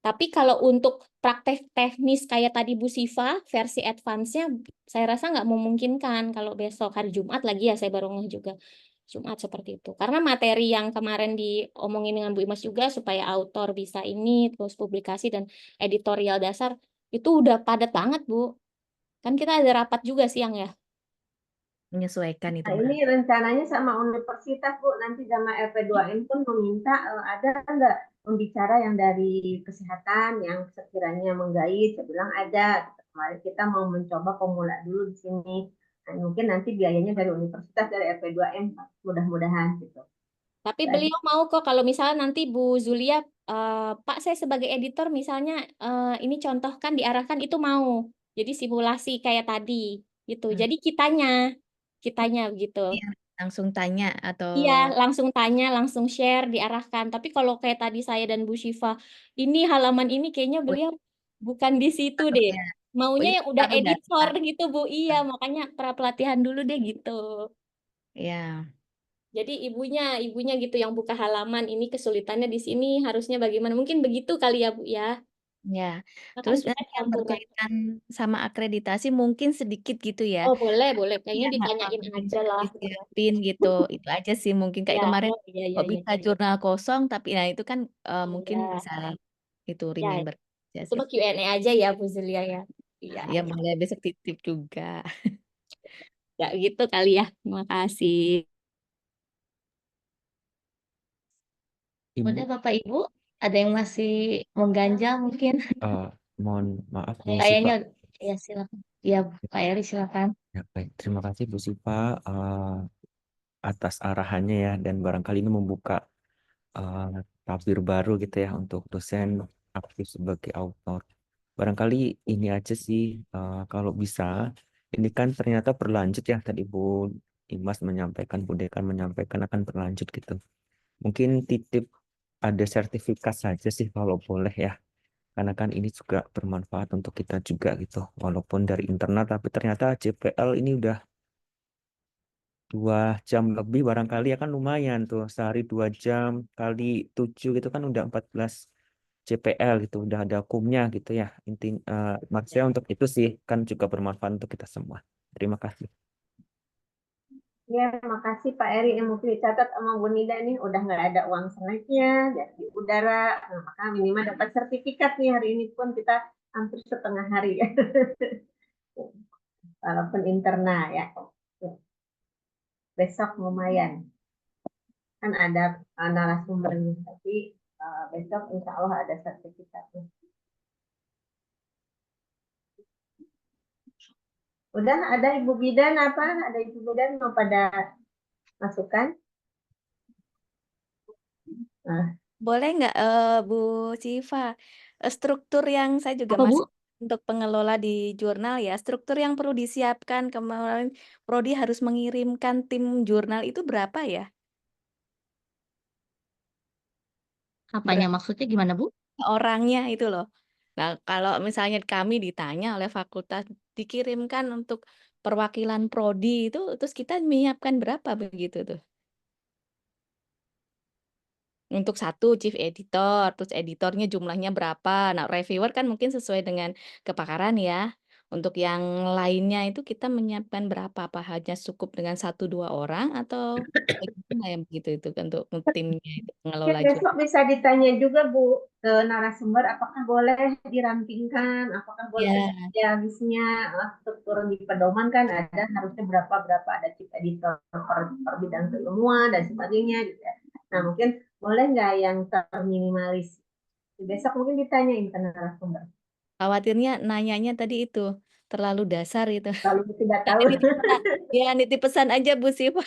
Tapi kalau untuk praktek teknis kayak tadi Bu Siva, versi advance-nya saya rasa nggak memungkinkan kalau besok hari Jumat lagi ya saya baru ngeh juga. Jumat seperti itu. Karena materi yang kemarin diomongin dengan Bu Imas juga supaya autor bisa ini, terus publikasi dan editorial dasar, itu udah padat banget, Bu. Kan kita ada rapat juga siang ya. Menyesuaikan itu Nah, Mbak. ini rencananya sama universitas, Bu. Nanti sama LP2M pun meminta ada nggak pembicara yang dari kesehatan yang sekiranya menggait. Saya bilang ada. Kemarin kita mau mencoba pemula dulu di sini. Nah, mungkin nanti biayanya dari universitas, dari LP2M, mudah-mudahan gitu. Tapi beliau mau kok kalau misalnya nanti Bu Zulia, Pak saya sebagai editor misalnya ini contohkan diarahkan itu mau. Jadi simulasi kayak tadi gitu. Hmm. Jadi kitanya gitu. Iya, langsung tanya atau Iya, langsung tanya, langsung share, diarahkan. Tapi kalau kayak tadi saya dan Bu Syifa, ini halaman ini kayaknya beliau bukan di situ deh. ya. Oh, Maunya ini yang udah baru editor data. gitu, Bu. Iya, makanya pra pelatihan dulu deh gitu. Ya, Jadi ibunya gitu yang buka halaman. Ini kesulitannya di sini, harusnya bagaimana? Mungkin begitu kali ya, Bu ya. ya. Akan Terus kita yang campur lagi. berkaitan sama akreditasi mungkin sedikit gitu ya. Oh, boleh. Kayaknya Ya, ditanyain aja lah. disiapin gitu. Itu aja sih mungkin kayak Ya, kemarin oh iya. kok bisa jurnal kosong tapi nah itu kan mungkin Iya. bisa itu Ya, remember aja itu sih. mah Q&A aja ya, Bu Zulia ya. Iya. Ya boleh besok titip juga. Ya gitu kali ya. Terima kasih. Ibu, Udah Bapak Ibu, ada yang masih mengganjal mungkin? eh, mohon maaf Bu Siva. Kayaknya ya silakan. Ya Pak Eri silakan. Ya, baik. Terima kasih Bu Siva atas arahannya ya dan barangkali ini membuka eh, tabir baru gitu ya untuk dosen aktif sebagai autor. Barangkali ini aja sih kalau bisa. Ini kan ternyata berlanjut ya tadi Bu Imas menyampaikan, Bu Dekan menyampaikan akan berlanjut gitu. Mungkin titip ada sertifikat saja sih kalau boleh ya. Karena kan ini juga bermanfaat untuk kita juga gitu. Walaupun dari internal tapi ternyata JPL ini udah 2 jam lebih barangkali ya kan lumayan tuh. Sehari 2 jam kali 7 gitu kan udah 14 JPL gitu. Udah ada akumnya gitu ya. Maksudnya untuk itu sih kan juga bermanfaat untuk kita semua. Terima kasih. Ya, makasih Pak Eri. Yang mungkin dicatat sama Bu Nida nih, udah nggak ada uang snacknya dari udara. Nah, maka minimal dapat sertifikat nih hari ini pun kita hampir setengah hari ya. Walaupun internal ya. Besok lumayan. Kan ada narasumbernya. Tapi besok insya Allah ada sertifikatnya. Udah ada Ibu Bidan apa? Ada Ibu Bidan mau pada masukan? Nah, Boleh nggak Bu Civa struktur yang saya juga Apa Bu? masuk untuk pengelola di jurnal ya, struktur yang perlu disiapkan kemarin Prodi harus mengirimkan tim jurnal itu berapa ya? Apanya maksudnya gimana Bu? Orangnya itu loh. Nah, kalau misalnya kami ditanya oleh fakultas dikirimkan untuk perwakilan prodi itu, terus kita menyiapkan berapa begitu tuh? Untuk satu chief editor, terus editornya jumlahnya berapa? Nah, reviewer kan mungkin sesuai dengan kepakaran ya. Untuk yang lainnya itu kita menyiapkan berapa? Apa hanya cukup dengan 1-2 orang atau bagaimana ya begitu itu untuk timnya itu pengelola Mungkin jurnal? besok bisa ditanya juga Bu ke narasumber, apakah boleh dirampingkan, apakah boleh Ya, idealisnya struktur di pedoman kan ada harusnya berapa ada chief editor per bidang keilmuan dan sebagainya gitu ya. Nah mungkin boleh nggak yang terminimalis? Besok mungkin ditanyain ke narasumber. khawatirnya nanyanya tadi itu terlalu dasar gitu. Lalu tidak Ya, tahu. nitip pesan, ya nitip pesan aja Bu Siva.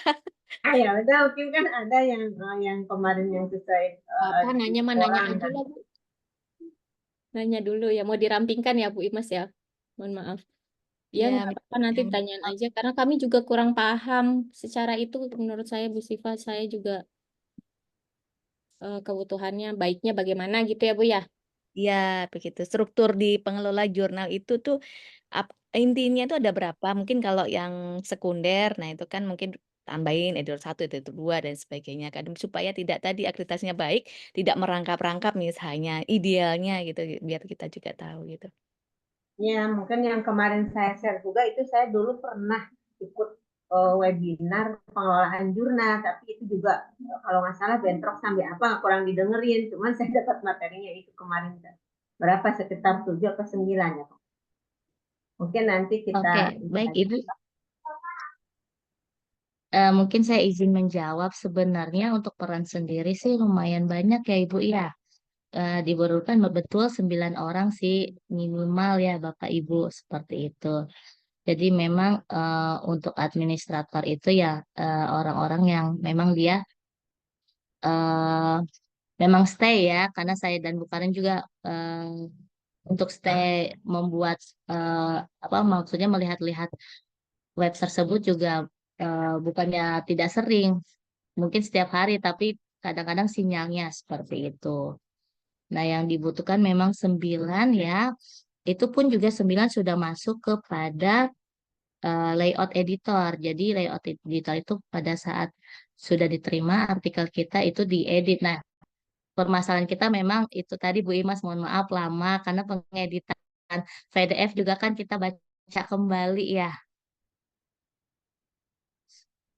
Ah ya udah mungkin kan ada yang kemarin yang sesuai Apa nanya mah nanya orang aja kan. lah Bu. Nanya dulu ya, mau dirampingkan ya Bu Imas ya. Mohon maaf. Ya Ya, nggak apa-apa, nanti tanyain aja. Karena kami juga kurang paham secara itu menurut saya Bu Siva, saya juga kebutuhannya baiknya bagaimana gitu ya Bu ya. ya begitu. Struktur di pengelola jurnal itu tuh intinya itu ada berapa? Mungkin kalau yang sekunder, nah itu kan mungkin tambahin editor 1, editor 2 dan sebagainya kan supaya tidak tadi akreditasinya baik, tidak merangkap-rangkap misalnya idealnya gitu biar kita juga tahu gitu. Ya, mungkin yang kemarin saya share juga itu saya dulu pernah ikut webinar pengelolaan jurnal, tapi itu juga kalau nggak salah bentrok sampai apa kurang didengerin, cuman saya dapat materinya itu kemarin berapa sekitar 7 atau 9 ya. Mungkin nanti kita Oke, baik Ibu. Mungkin saya izin menjawab sebenarnya untuk peran sendiri sih lumayan banyak ya Ibu ya. Diperlukan betul 9 orang sih minimal ya Bapak Ibu seperti itu. Jadi memang untuk administrator itu ya orang-orang yang memang dia eh, memang stay ya karena saya dan Bu Karen juga untuk stay membuat apa maksudnya melihat-lihat web tersebut juga bukannya tidak sering, mungkin setiap hari tapi kadang-kadang sinyalnya seperti itu. Nah, yang dibutuhkan memang 9 ya. Itu pun juga 9 sudah masuk kepada layout editor. Jadi layout editor itu pada saat sudah diterima artikel kita itu diedit. Nah, permasalahan kita memang itu tadi Bu Imas, mohon maaf lama karena pengeditan PDF juga kan kita baca kembali ya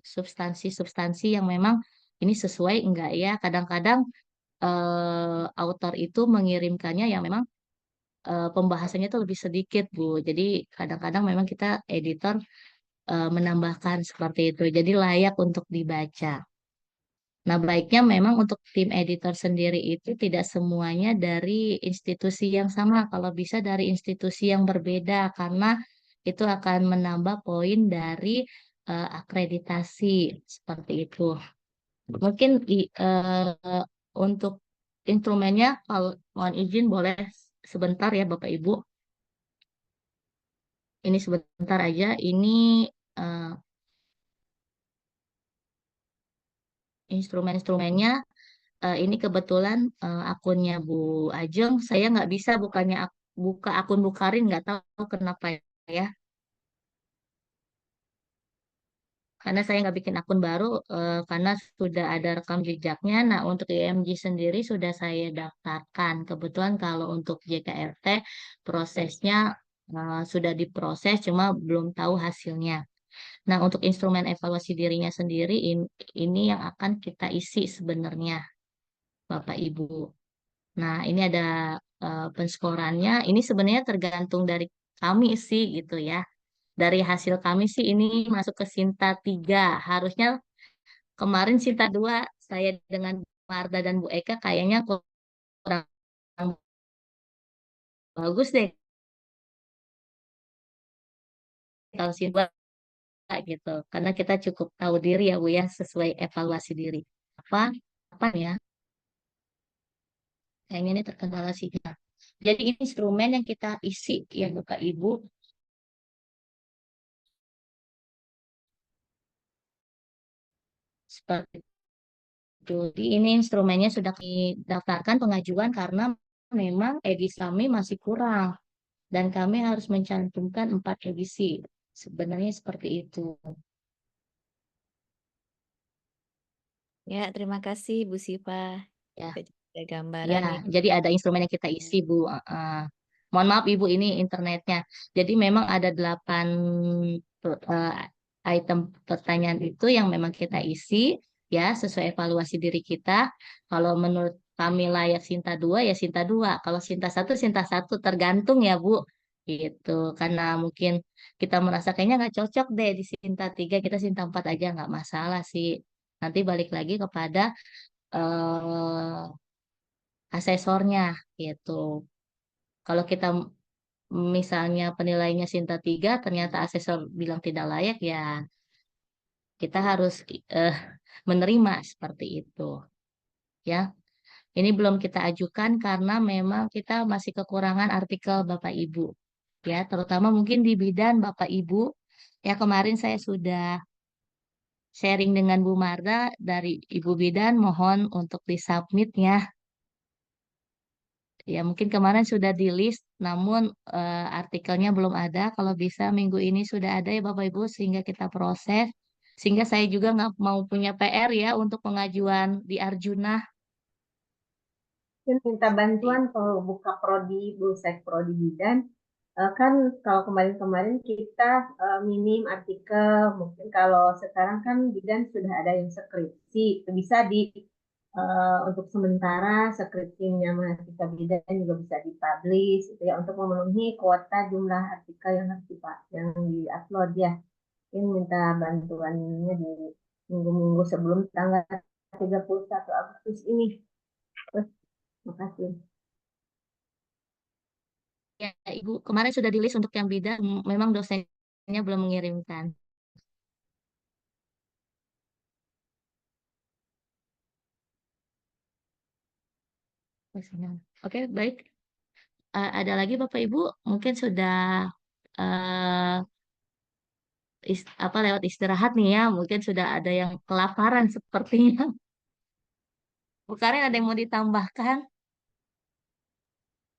substansi-substansi yang memang ini sesuai enggak ya. Kadang-kadang autor itu mengirimkannya yang memang pembahasannya itu lebih sedikit, Bu. Jadi kadang-kadang memang kita editor menambahkan seperti itu. Jadi layak untuk dibaca. Nah, baiknya memang untuk tim editor sendiri itu tidak semuanya dari institusi yang sama. Kalau bisa dari institusi yang berbeda, karena itu akan menambah poin dari akreditasi seperti itu. Mungkin untuk instrumennya, kalau mohon izin boleh sebentar ya Bapak Ibu. Ini sebentar aja. Ini eh, instrumen-instrumennya. Ini kebetulan akunnya Bu Ajeng. Saya nggak bisa buka akun Bu Karin, nggak tahu kenapa ya. Karena saya nggak bikin akun baru karena sudah ada rekam jejaknya. Nah, untuk IMG sendiri sudah saya daftarkan. Kebetulan kalau untuk JKRT prosesnya sudah diproses, cuma belum tahu hasilnya. Nah, untuk instrumen evaluasi dirinya sendiri ini yang akan kita isi sebenarnya, Bapak Ibu. Nah, ini ada penskorannya. Ini sebenarnya tergantung dari kami sih gitu ya. Dari hasil kami sih ini masuk ke Sinta 3. Harusnya kemarin Sinta 2 saya dengan Marta dan Bu Eka kayaknya kurang bagus deh kalau Sinta 2 gitu. Karena kita cukup tahu diri ya Bu ya sesuai evaluasi diri. Apa? Apa ya? Kayaknya ini terkendala sinyal. Jadi ini instrumen yang kita isi ya Bapak Ibu. Seperti jadi ini instrumennya sudah didaftarkan pengajuan karena memang edisi kami masih kurang dan kami harus mencantumkan 4 edisi. Sebenarnya seperti itu. Ya, terima kasih Bu Siva. Ya, Kita juga ada ya. gambaran nih. Jadi ada instrumen yang kita isi, Bu. Mohon maaf Ibu, ini internetnya. Jadi memang ada 8 eh, item pertanyaan itu yang memang kita isi ya sesuai evaluasi diri kita. Kalau menurut kami layak Sinta 2 ya Sinta 2. Kalau Sinta 1 tergantung ya Bu. Gitu. Karena mungkin kita merasa kayaknya nggak cocok deh di Sinta 3, kita Sinta 4 aja nggak masalah sih. Nanti balik lagi kepada asesornya gitu. Kalau kita misalnya penilaiannya Sinta 3, ternyata asesor bilang tidak layak, ya kita harus eh, menerima seperti itu. Ya, ini belum kita ajukan karena memang kita masih kekurangan artikel Bapak Ibu. Ya, terutama mungkin di bidan Bapak Ibu. Ya, kemarin saya sudah sharing dengan Bu Marta dari Ibu Bidan, mohon untuk disubmit ya. Ya, mungkin kemarin sudah di list, namun artikelnya belum ada. Kalau bisa minggu ini sudah ada ya Bapak Ibu, sehingga kita proses. Sehingga saya juga nggak mau punya PR ya untuk pengajuan di Arjuna. Mungkin minta bantuan kalau buka prodi, Bulsek prodi bidan. Kan kalau kemarin-kemarin kita minim artikel, mungkin kalau sekarang kan bidan sudah ada yang skripsi, bisa untuk sementara skripsinya mahasiswa bidan juga bisa dipublish, gitu ya, untuk memenuhi kuota jumlah artikel yang harus yang diupload ya. Mungkin minta bantuannya di minggu-minggu sebelum tanggal 31 Agustus ini. Terus, makasih. Ya, Ibu, kemarin sudah di list untuk yang bidan, memang dosennya belum mengirimkan. Oke, baik. Ada lagi Bapak Ibu, mungkin sudah eh, lewat istirahat nih ya, mungkin sudah ada yang kelaparan sepertinya. Bu Karin ada yang mau ditambahkan?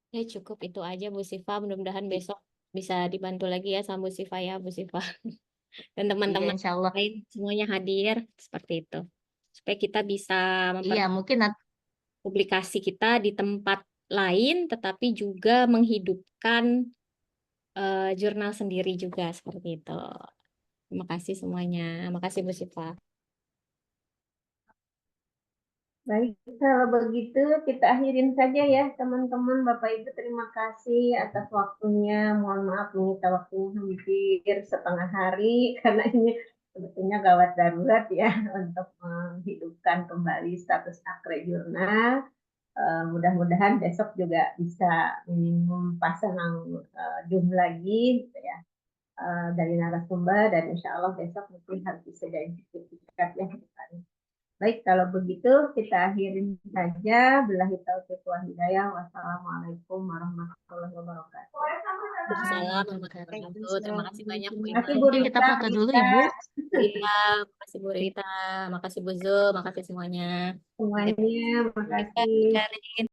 Ya cukup itu aja Bu Sifa. Mudah-mudahan besok bisa dibantu lagi ya sama Bu Sifa ya Bu Sifa. Dan Iya, teman-teman insya Allah. lain semuanya hadir seperti itu. Supaya kita bisa Iya, mungkin nanti publikasi kita di tempat lain, tetapi juga menghidupkan jurnal sendiri juga seperti itu. Terima kasih semuanya. Terima kasih Bu Sifa. Baik, kalau begitu kita akhirin saja ya teman-teman. Bapak Ibu terima kasih atas waktunya. Mohon maaf menyita waktunya hampir setengah hari karena ini sebetulnya gawat darurat ya untuk menghidupkan kembali status akre jurnal. Mudah-mudahan besok juga bisa minimum pasang Zoom lagi gitu ya, dari narasumber, dan insya Allah besok mungkin harus bisa jadi sertifikat ya. Baik, kalau begitu kita akhirin saja. Billahi taufiq wal hidayah. Wassalamualaikum warahmatullahi wabarakatuh. Salam warahmatullahi wabarakatuh. Terima kasih banyak Bu Terima kasih Iman. Bu kita Rita. foto dulu ya Bu. Iya, makasih Bu Rita, makasih Bu Zul, makasih semuanya. Semuanya, makasih. Karin.